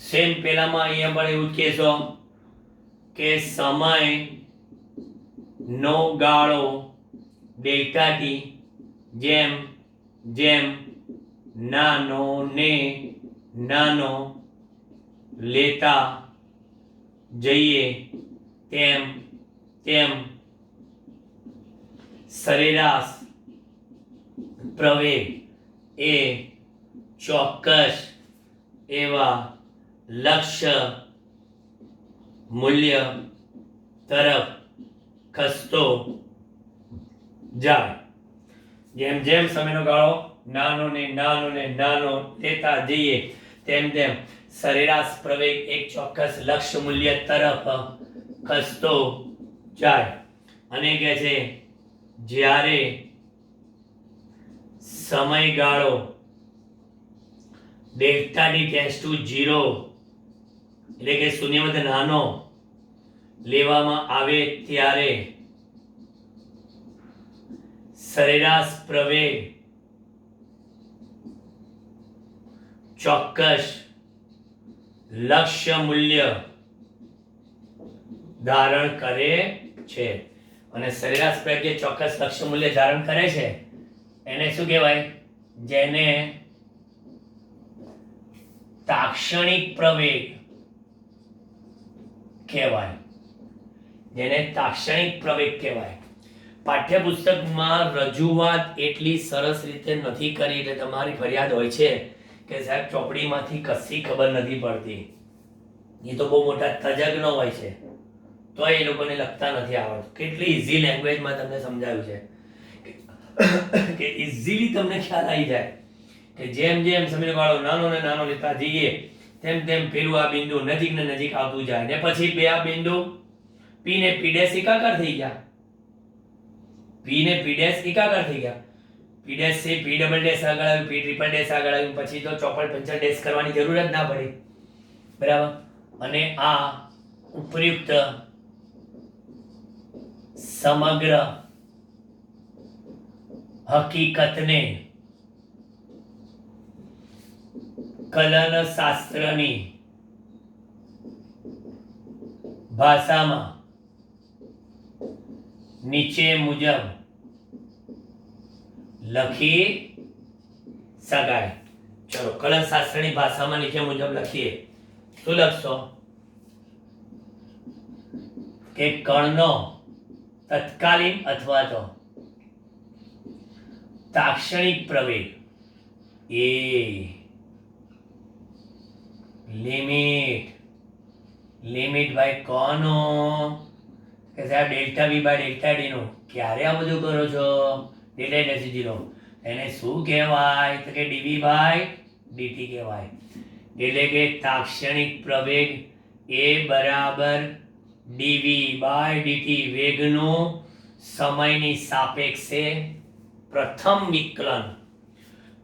Speaker 1: સેમ પેલામાં અહીંયા પણ એવું જ કહેશો કે સમય નો ગાળો ડેલ્ટા ટી જેમ જેમ નાનો ને નાનો લેતા જઈએ તેમ તેમ સરેરાશ પ્રવેગ એ ચોક્કસ એવા લક્ષ્ય મૂલ્ય તરફ ખસતો જાય. જેમ જેમ સમયનો ગાળો નાનો ને નાનો લેતા જઈએ તેમ તેમ સરેરાશ પ્રવેગ એક ચોક્કસ લક્ષ્ય મૂલ્ય તરફ ખસતો જાય. અને કહે છે જ્યારે સમયગાળો ડેલ્ટા ડી ટેન્ડ્સ ટુ 0 એટલે કે શૂન્યવત નાનો લેવામાં આવે ત્યારે સરેરાશ પ્રવેગ ચોક્કસ લક્ષ્ય મૂલ્ય ધારણ કરે છે. અને સરેરાશ પ્રવેગ જે ચોક્કસ લક્ષ્ય મૂલ્ય ધારણ કરે છે એને શું કહેવાય? જેને તાક્ષણિક પ્રવેગ કહેવાય, જેને તાક્ષણિક પ્રવેગ કહેવાય. પાઠ્યપુસ્તકમાં રજૂઆત એટલી સરસ રીતે નથી કરી એટલે તમારી ફરિયાદ હોય છે કે સાહેબ ચોપડીમાંથી કશી ખબર નથી પડતી. એ તો બહુ મોટા તજજ્ઞ હોય છે તો એ લોકોને લખતા નથી આવડતું. કેટલી ઇઝી લેંગ્વેજમાં તમને સમજાવ્યું છે કે ઇઝીલી તમને ખ્યાલ આવી જાય કે જેમ જેમ સમયનો ગાળો નાનો ને નાનો લેતા જઈએ તેમ તેમ પેલું આ બિંદુ નજીક ને નજીક આવતું જાય ને પછી બે આ બિંદુ પી ને પી ડેશ એકાકાર થઈ ગયા, પી ને પી ડેશ એકાકાર થઈ ગયા. પી ડેશ છે પી ડબલ ડેશ આગળ આવ્યું, પી ટ્રિપલ ડેશ આગળ આવ્યું, પછી તો ચોપડ પંચર ડેશ કરવાની જરૂર જ ના પડી, બરાબર. અને આ ઉપયુક્ત સમગ્ર હકીકતને કલન શાસ્ત્રની ભાષામાં નીચે મુજબ લખી શકાય. ચલો કલન શાસ્ત્રની ભાષામાં નીચે મુજબ લખીએ. શું લખશો? કે કણનો તત્કાલીન અથવા તો તાક્ષણિક પ્રવેગ એ લિમિટ બાય કોનો? કે સાહેબ delta v by delta d નો. ક્યારે આ બધું કરો છો? ડેલ્ટા ડેશ 0 એને શું કહેવાય? તો કે ડીવી બાય ડીટી કહેવાય. એટલે કે તાક્ષણિક પ્રવેગ એ બરાબર ડીવી બાય ડીટી વેગનું સમયની સાપેક્ષે પ્રથમ વિકલન.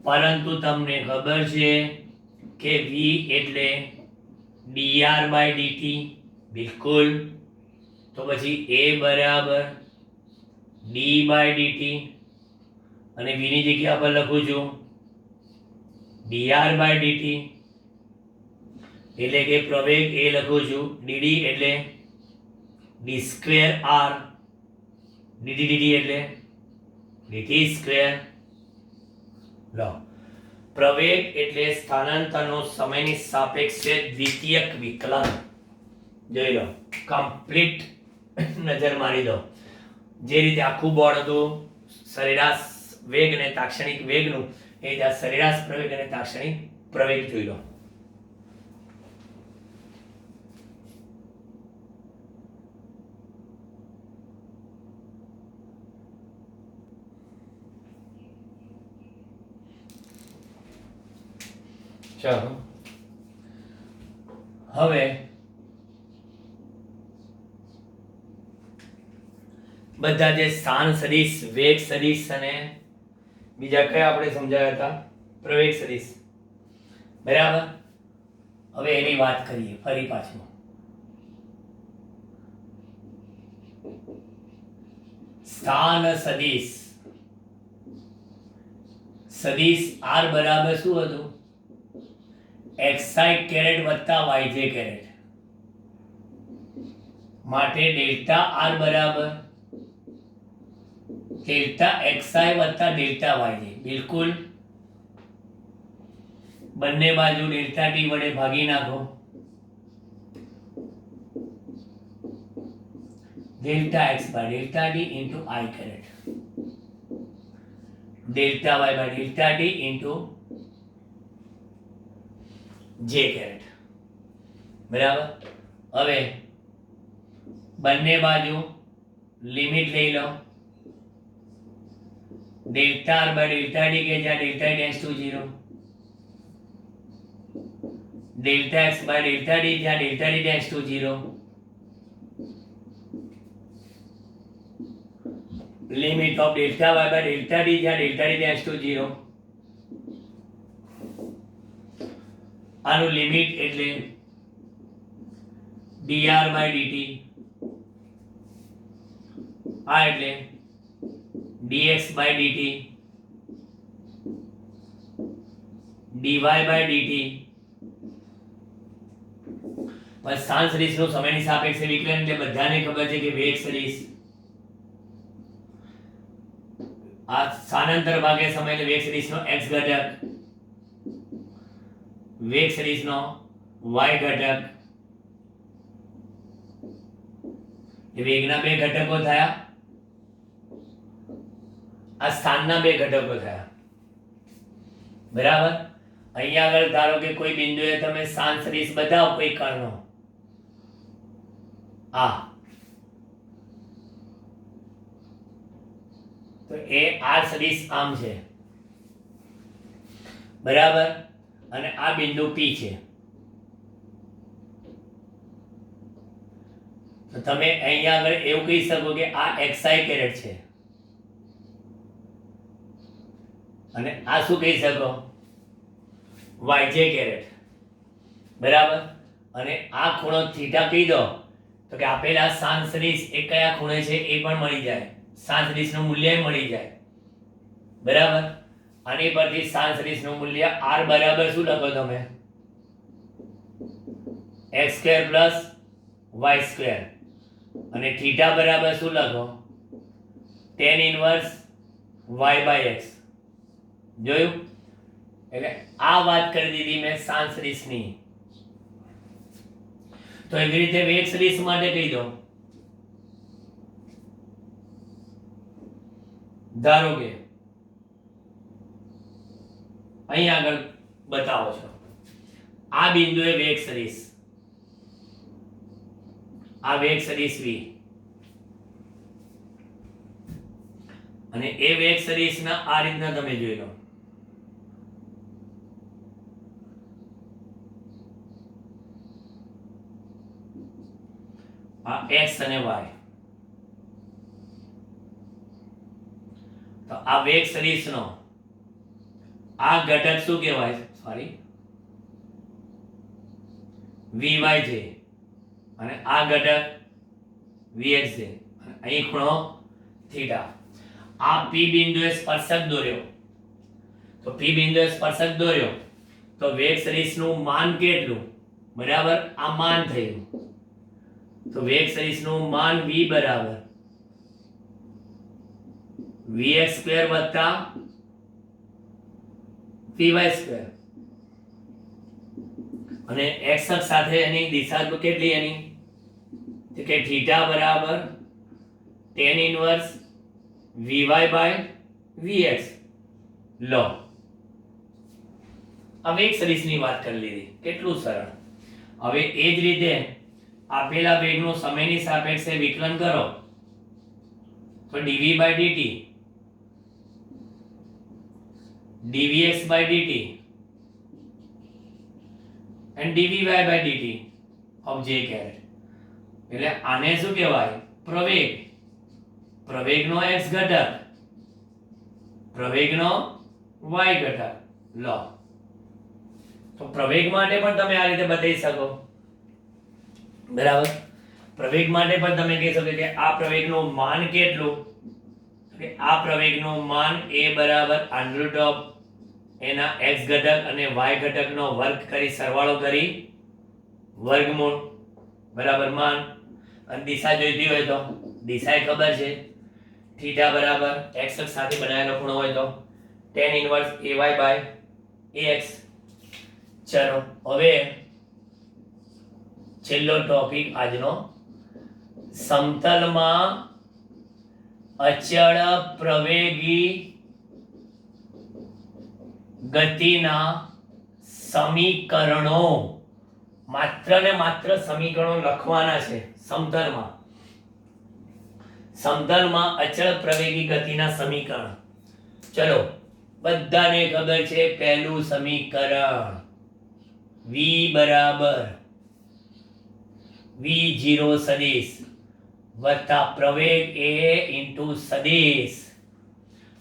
Speaker 1: પરંતુ તમને ખબર છે કે v એટલે dr બાય dt, બિલકુલ. તો પછી a બરાબર d બાય dt અને v ની જગ્યા પર લખું છું dr/dt, એટલે કે પ્રવેગ એ લખું છું dd એટલે d²r, dd એટલે dt². લો, પ્રવેગ એટલે સ્થાનાંતરનો સમયની સાપેક્ષે દ્વિતીયક વિકલન. જોઈ લો, કમ્પ્લીટ નજર મારી દો. જે રીતે આખું બોર્ડ હતું સરેરાશ વેગ અને તાક્ષણિક વેગનું, એ રીતે આ સરેરાશ પ્રવેગ અને તાક્ષણિક પ્રવેગ જોઈ લો. ચાલો હવે બધા જે સ્થાન સદિશ, વેગ સદિશ અને બીજા કયા આપણે સમજાયા હતા, પ્રવેગ સદિશ, બરાબર. હવે એની વાત કરીએ ફરી પાછું. સ્થાન સદિશ, સદિશ r બરાબર શું હતું, xi કેરેટ વત્તા yj કેરેટ. માટે ડેલ્ટા r બરાબર ડેલ્ટા xi વત્તા ડેલ્ટા yj. બિલકુલ બંને બાજુ ડેલ્ટા t વડે ભાગી નાખો. Delta x by delta t into i caret, delta y by delta t into j caret, બરાબર. હવે બંને બાજુ લિમિટ લઈ લો. Delta r by delta t કે જ્યાં delta tends to 0, delta x by delta t જ્યાં delta t tends to 0, limit of delta y by delta t જ્યાં ડેલ્ટા t ટેન્ડ્સ ટુ 0. આનું લિમિટ એટલે dr બાય dt, આ એટલે dx by dt, dy by dt. બસ સ્થાન સદિશનું સમયની સાપેક્ષે વિકલન એટલે બધાને ખબર છે કે વેગ સદિશ આ સ્થાનાંતર ભાગે સમય એટલે વેગ સદિશનો x ઘટક, વેગ સદિશનો y ઘટક. એ વેગના બે ઘટકો થયા, આ સ્થાનના બે ઘટકો થયા, બરાબર. અહીંયા આગળ ધારો કે કોઈ બિંદુએ તમે સ્થાન સદિશ બતાવો કોઈ કણનો, આ તો એ r સદિશ આમ છે, બરાબર. અને આ બિંદુ P છે. તો તમે અહીંયા આગળ એવું કહી શકો કે આ xi કેરેટ છે અને આ શું કહી શકો, yj કેરેટ, બરાબર. અને આ ખૂણો થીટા કહી દો તો કે આપેલા સ્થાન સદિશ એ કયા ખૂણે છે એ પણ મળી જાય, સ્થાન સદિશનું મૂલ્ય મળી જાય, બરાબર. આની પરથી સ્થાન સદિશનું મૂલ્ય r બરાબર શું લખો તમે, x² પ્લસ y², અને થીટા બરાબર શું લખો, tan inverse y by x. જોયું? એટલે આ વાત કરી દીધી મેં સ્થાન સદિશની. તો એવી રીતે વેગ સદિશ માટે કહી દો. ધારો કે અહીં આગળ બતાવો છો આ બિંદુએ વેગ સદિશ, આ વેગ સદિશ v, અને એ વેગ સદિશના આ રીતના તમે જોઈ લો. આ x અને y, તો આ વેગ સદિશનો આ ઘટક શું કહેવાય, સોરી vy છે, અને આ ઘટક vx છે, અને અહીં ખૂણો થીટા. આ P બિંદુએ સ્પર્શક દોર્યો, તો P બિંદુએ સ્પર્શક દોર્યો તો વેગ સદિશનું માન કેટલું? બરાબર, આ માન થયું. તો વેગ સદિશનું માન v બરાબર vx² વત્તા py². અને x અક્ષ સાથે એની દિશા કેટલી એની? તો કે થીટા બરાબર tan inverse vy by vx લો. હવે એક સદિશની વાત કરી લીધી, કેટલું સરળ. હવે એ જ રીતે આપેલા વેગનું સમયની સાપેક્ષે વિકલન કરો તો dv by dt dvx by dt and dvy by dt of j caret. એટલે આને શું કહેવાય? પ્રવેગ. પ્રવેગનો x ઘટક, પ્રવેગનો y ઘટક લો. તો પ્રવેગ માટે પણ તમે આ રીતે બતાવી શકો. બરાબર, પ્રવેગ માટે પણ તમે કહી શકો કે આ પ્રવેગનું માન કેટલું? કે આ પ્રવેગનું માન a બરાબર અંડર રૂટ ઓફ એના x ઘટક અને y ઘટકનો વર્ગ કરી સરવાળો કરી વર્ગમૂળ બરાબર માન. અને દિશા જોઈતી હોય તો દિશા એ ખબર છે, થીટા બરાબર x અક્ષ સાથે બનાવેલો ખૂણો હોય તો tan inverse ay by ax. ચલો હવે છેલ્લો ટોપિક આજનો, સમતલમાં અચળ પ્રવેગી ગતિના સમીકરણો. માત્ર ને માત્ર સમીકરણો લખવાના છે સમતલમાં. સમતલમાં અચળ પ્રવેગી ગતિના સમીકરણ. ચલો બધાને ખબર છે પહેલું સમીકરણ v બરાબર v0 સદિશ વત્તા પ્રવેગ a ઇન્ટુ સદિશ.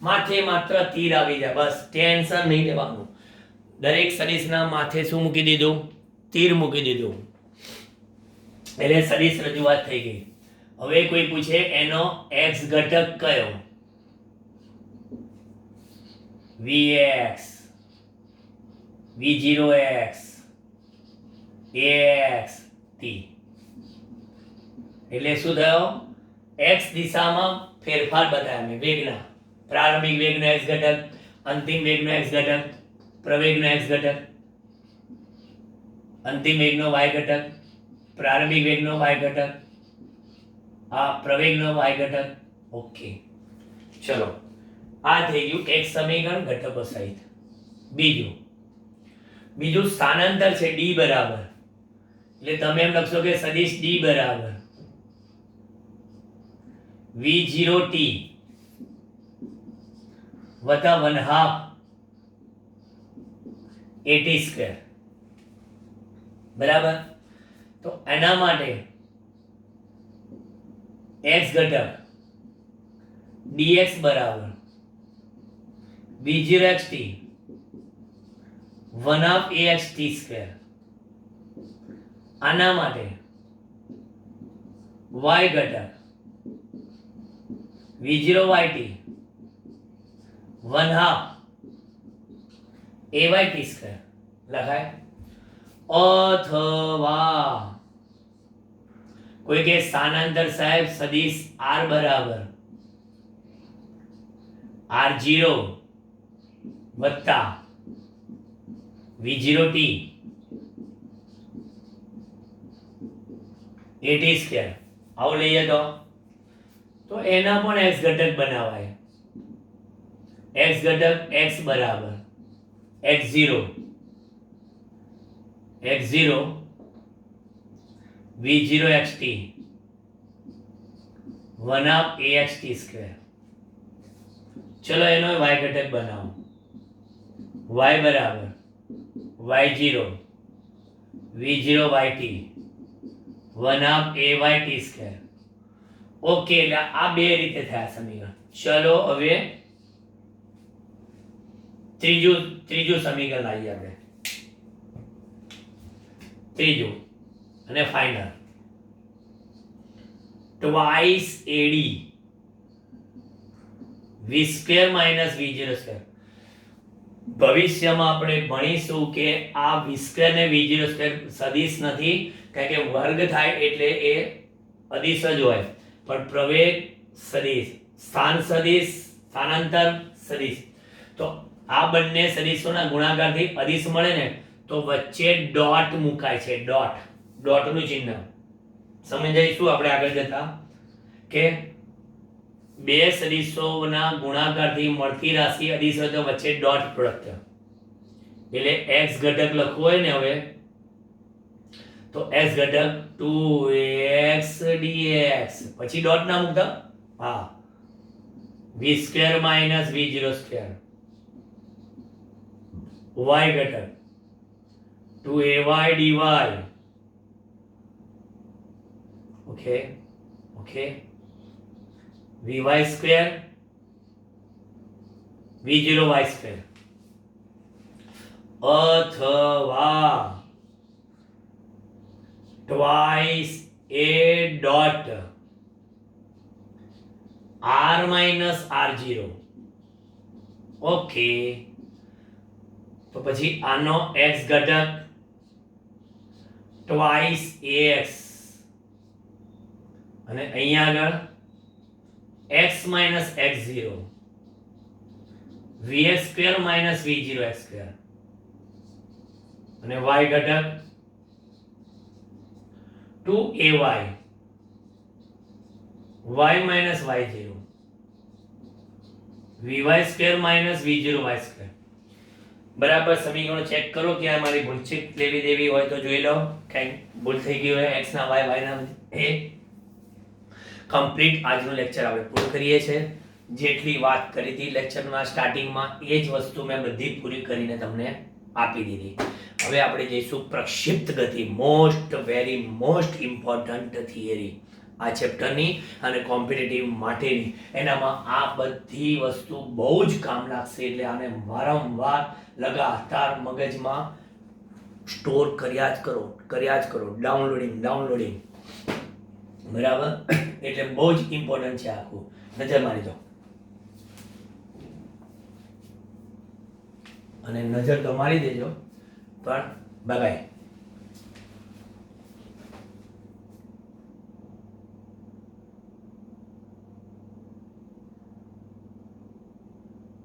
Speaker 1: માથે માત્ર તીર આવી જાય, બસ ટેન્શન નહીં લેવાનું. દરેક સદિશના માથે શું મૂકી દીધું? તીર મૂકી દીધું. એટલે સદિશ રજૂઆત થઈ ગઈ. હવે કોઈ પૂછે એનો x ઘટક કયો? vx, v0x, ax t. એટલે શું થયો? x દિશામાં ફેરફાર બતાવ્યા મેં વેગના. પ્રારંભિક વેગનો x ઘટક, અંતિમ વેગનો x ઘટક, પ્રવેગનો x ઘટક, અંતિમ વેગનો y ઘટક, પ્રારંભિક વેગનો y ઘટક, આ પ્રવેગનો y ઘટક. ઓકે, ચલો આ થઈ ગયું એક સમીકરણ ઘટકો સહિત. બીજું સ્થાનાંતર છે d બરાબર. એટલે તમે એમ લખશો કે સદિશ d બરાબર v0t વત્તા 1/2 at². બરાબર, તો એના માટે x ઘટક dx બરાબર v0xt 1/2 axt². આના માટે y ઘટક v0yt 1/2 ayt² લખાય. અથવા કોઈ કે સ્થાનાંતર સાહેબ સદિશ r બરાબર r0 વત્તા v0t at². આવું લઈએ તો એના પણ x ઘટક બનાવાય. x ઘટક x બરાબર x0 v0xt 1/2 axt². ચલો એનો y ઘટક બનાવો. y બરાબર y0 v0yt 1/2 ayt². ઓકે, એટલે આ બે રીતે થયા સમીકરણ. ચલો હવે ત્રીજું સમીકરણ લાવીએ આપણે. ત્રીજું અને final. twice ad v square minus v0 square. ભવિષ્યમાં આપણે ભણીશું કે આ v સ્ક્વેર ને v0 સ્ક્વેર સદિશ નથી, કારણ કે વર્ગ થાય એટલે એ અદિશ જ હોય, પણ પ્રવેગ સદિશ, સ્થાન સદિશ, સ્થાનાંતર સદિશ. તો આ બંને સદિશોના ગુણાકારથી અદિશ મળે ને તો વચ્ચે ડોટ મુકાય છે, ડોટનું ચિહ્ન. સમજાઈશું આપણે આગળ જતા કે બે સદિશોના ગુણાકારથી મળતી રાશિ અદિશ હોય તો વચ્ચે ડોટ પ્રોડક્ટ. એટલે x ઘટક લખવું હોય ને હવે તો x ઘટક 2x dx પછી ડોટ ના મૂકતા. હા, v square minus v0 square, y ઘટક 2ay dy. Okay, vy square v0 y square, અથવા twice a dot r minus r0. Okay, તો પછી આનો x ઘટક twice ax અને અહીંયા આગળ x minus x0, vx square minus v0 x square અને y ઘટક 2ay y minus y0, vy square minus v0 y square. બરાબર, સમીકરણો ચેક કરો કે આ મારી ભૂલચૂક લેવી દેવી હોય તો જોઈ લો, કઈ ભૂલ થઈ ગઈ હોય x ના y ના એ. કમ્પ્લીટ આજનું લેક્ચર આપણે પૂરું કરીએ છીએ. જેટલી વાત કરી હતી લેક્ચરના સ્ટાર્ટિંગમાં એ જ વસ્તુ મેં બધી પૂરી કરીને તમને આપી દીધી. હવે આપણે જઈશું પ્રક્ષિપ્ત ગતિ, વેરી મોસ્ટ ઇમ્પોર્ટન્ટ થિયરી આ ચેપ્ટરની અને કોમ્પિટિટિવ માટેની. એનામાં આ બધી વસ્તુ બહુ જ કામ લાગશે, એટલે આને વારંવાર લગાતાર મગજમાં સ્ટોર કર્યા જ કરો, ડાઉનલોડિંગ. બરાબર, એટલે બહુ જ ઇમ્પોર્ટન્ટ છે આખું. નજર મારી દો, અને નજર તો મારી દેજો, પણ બાય બાય.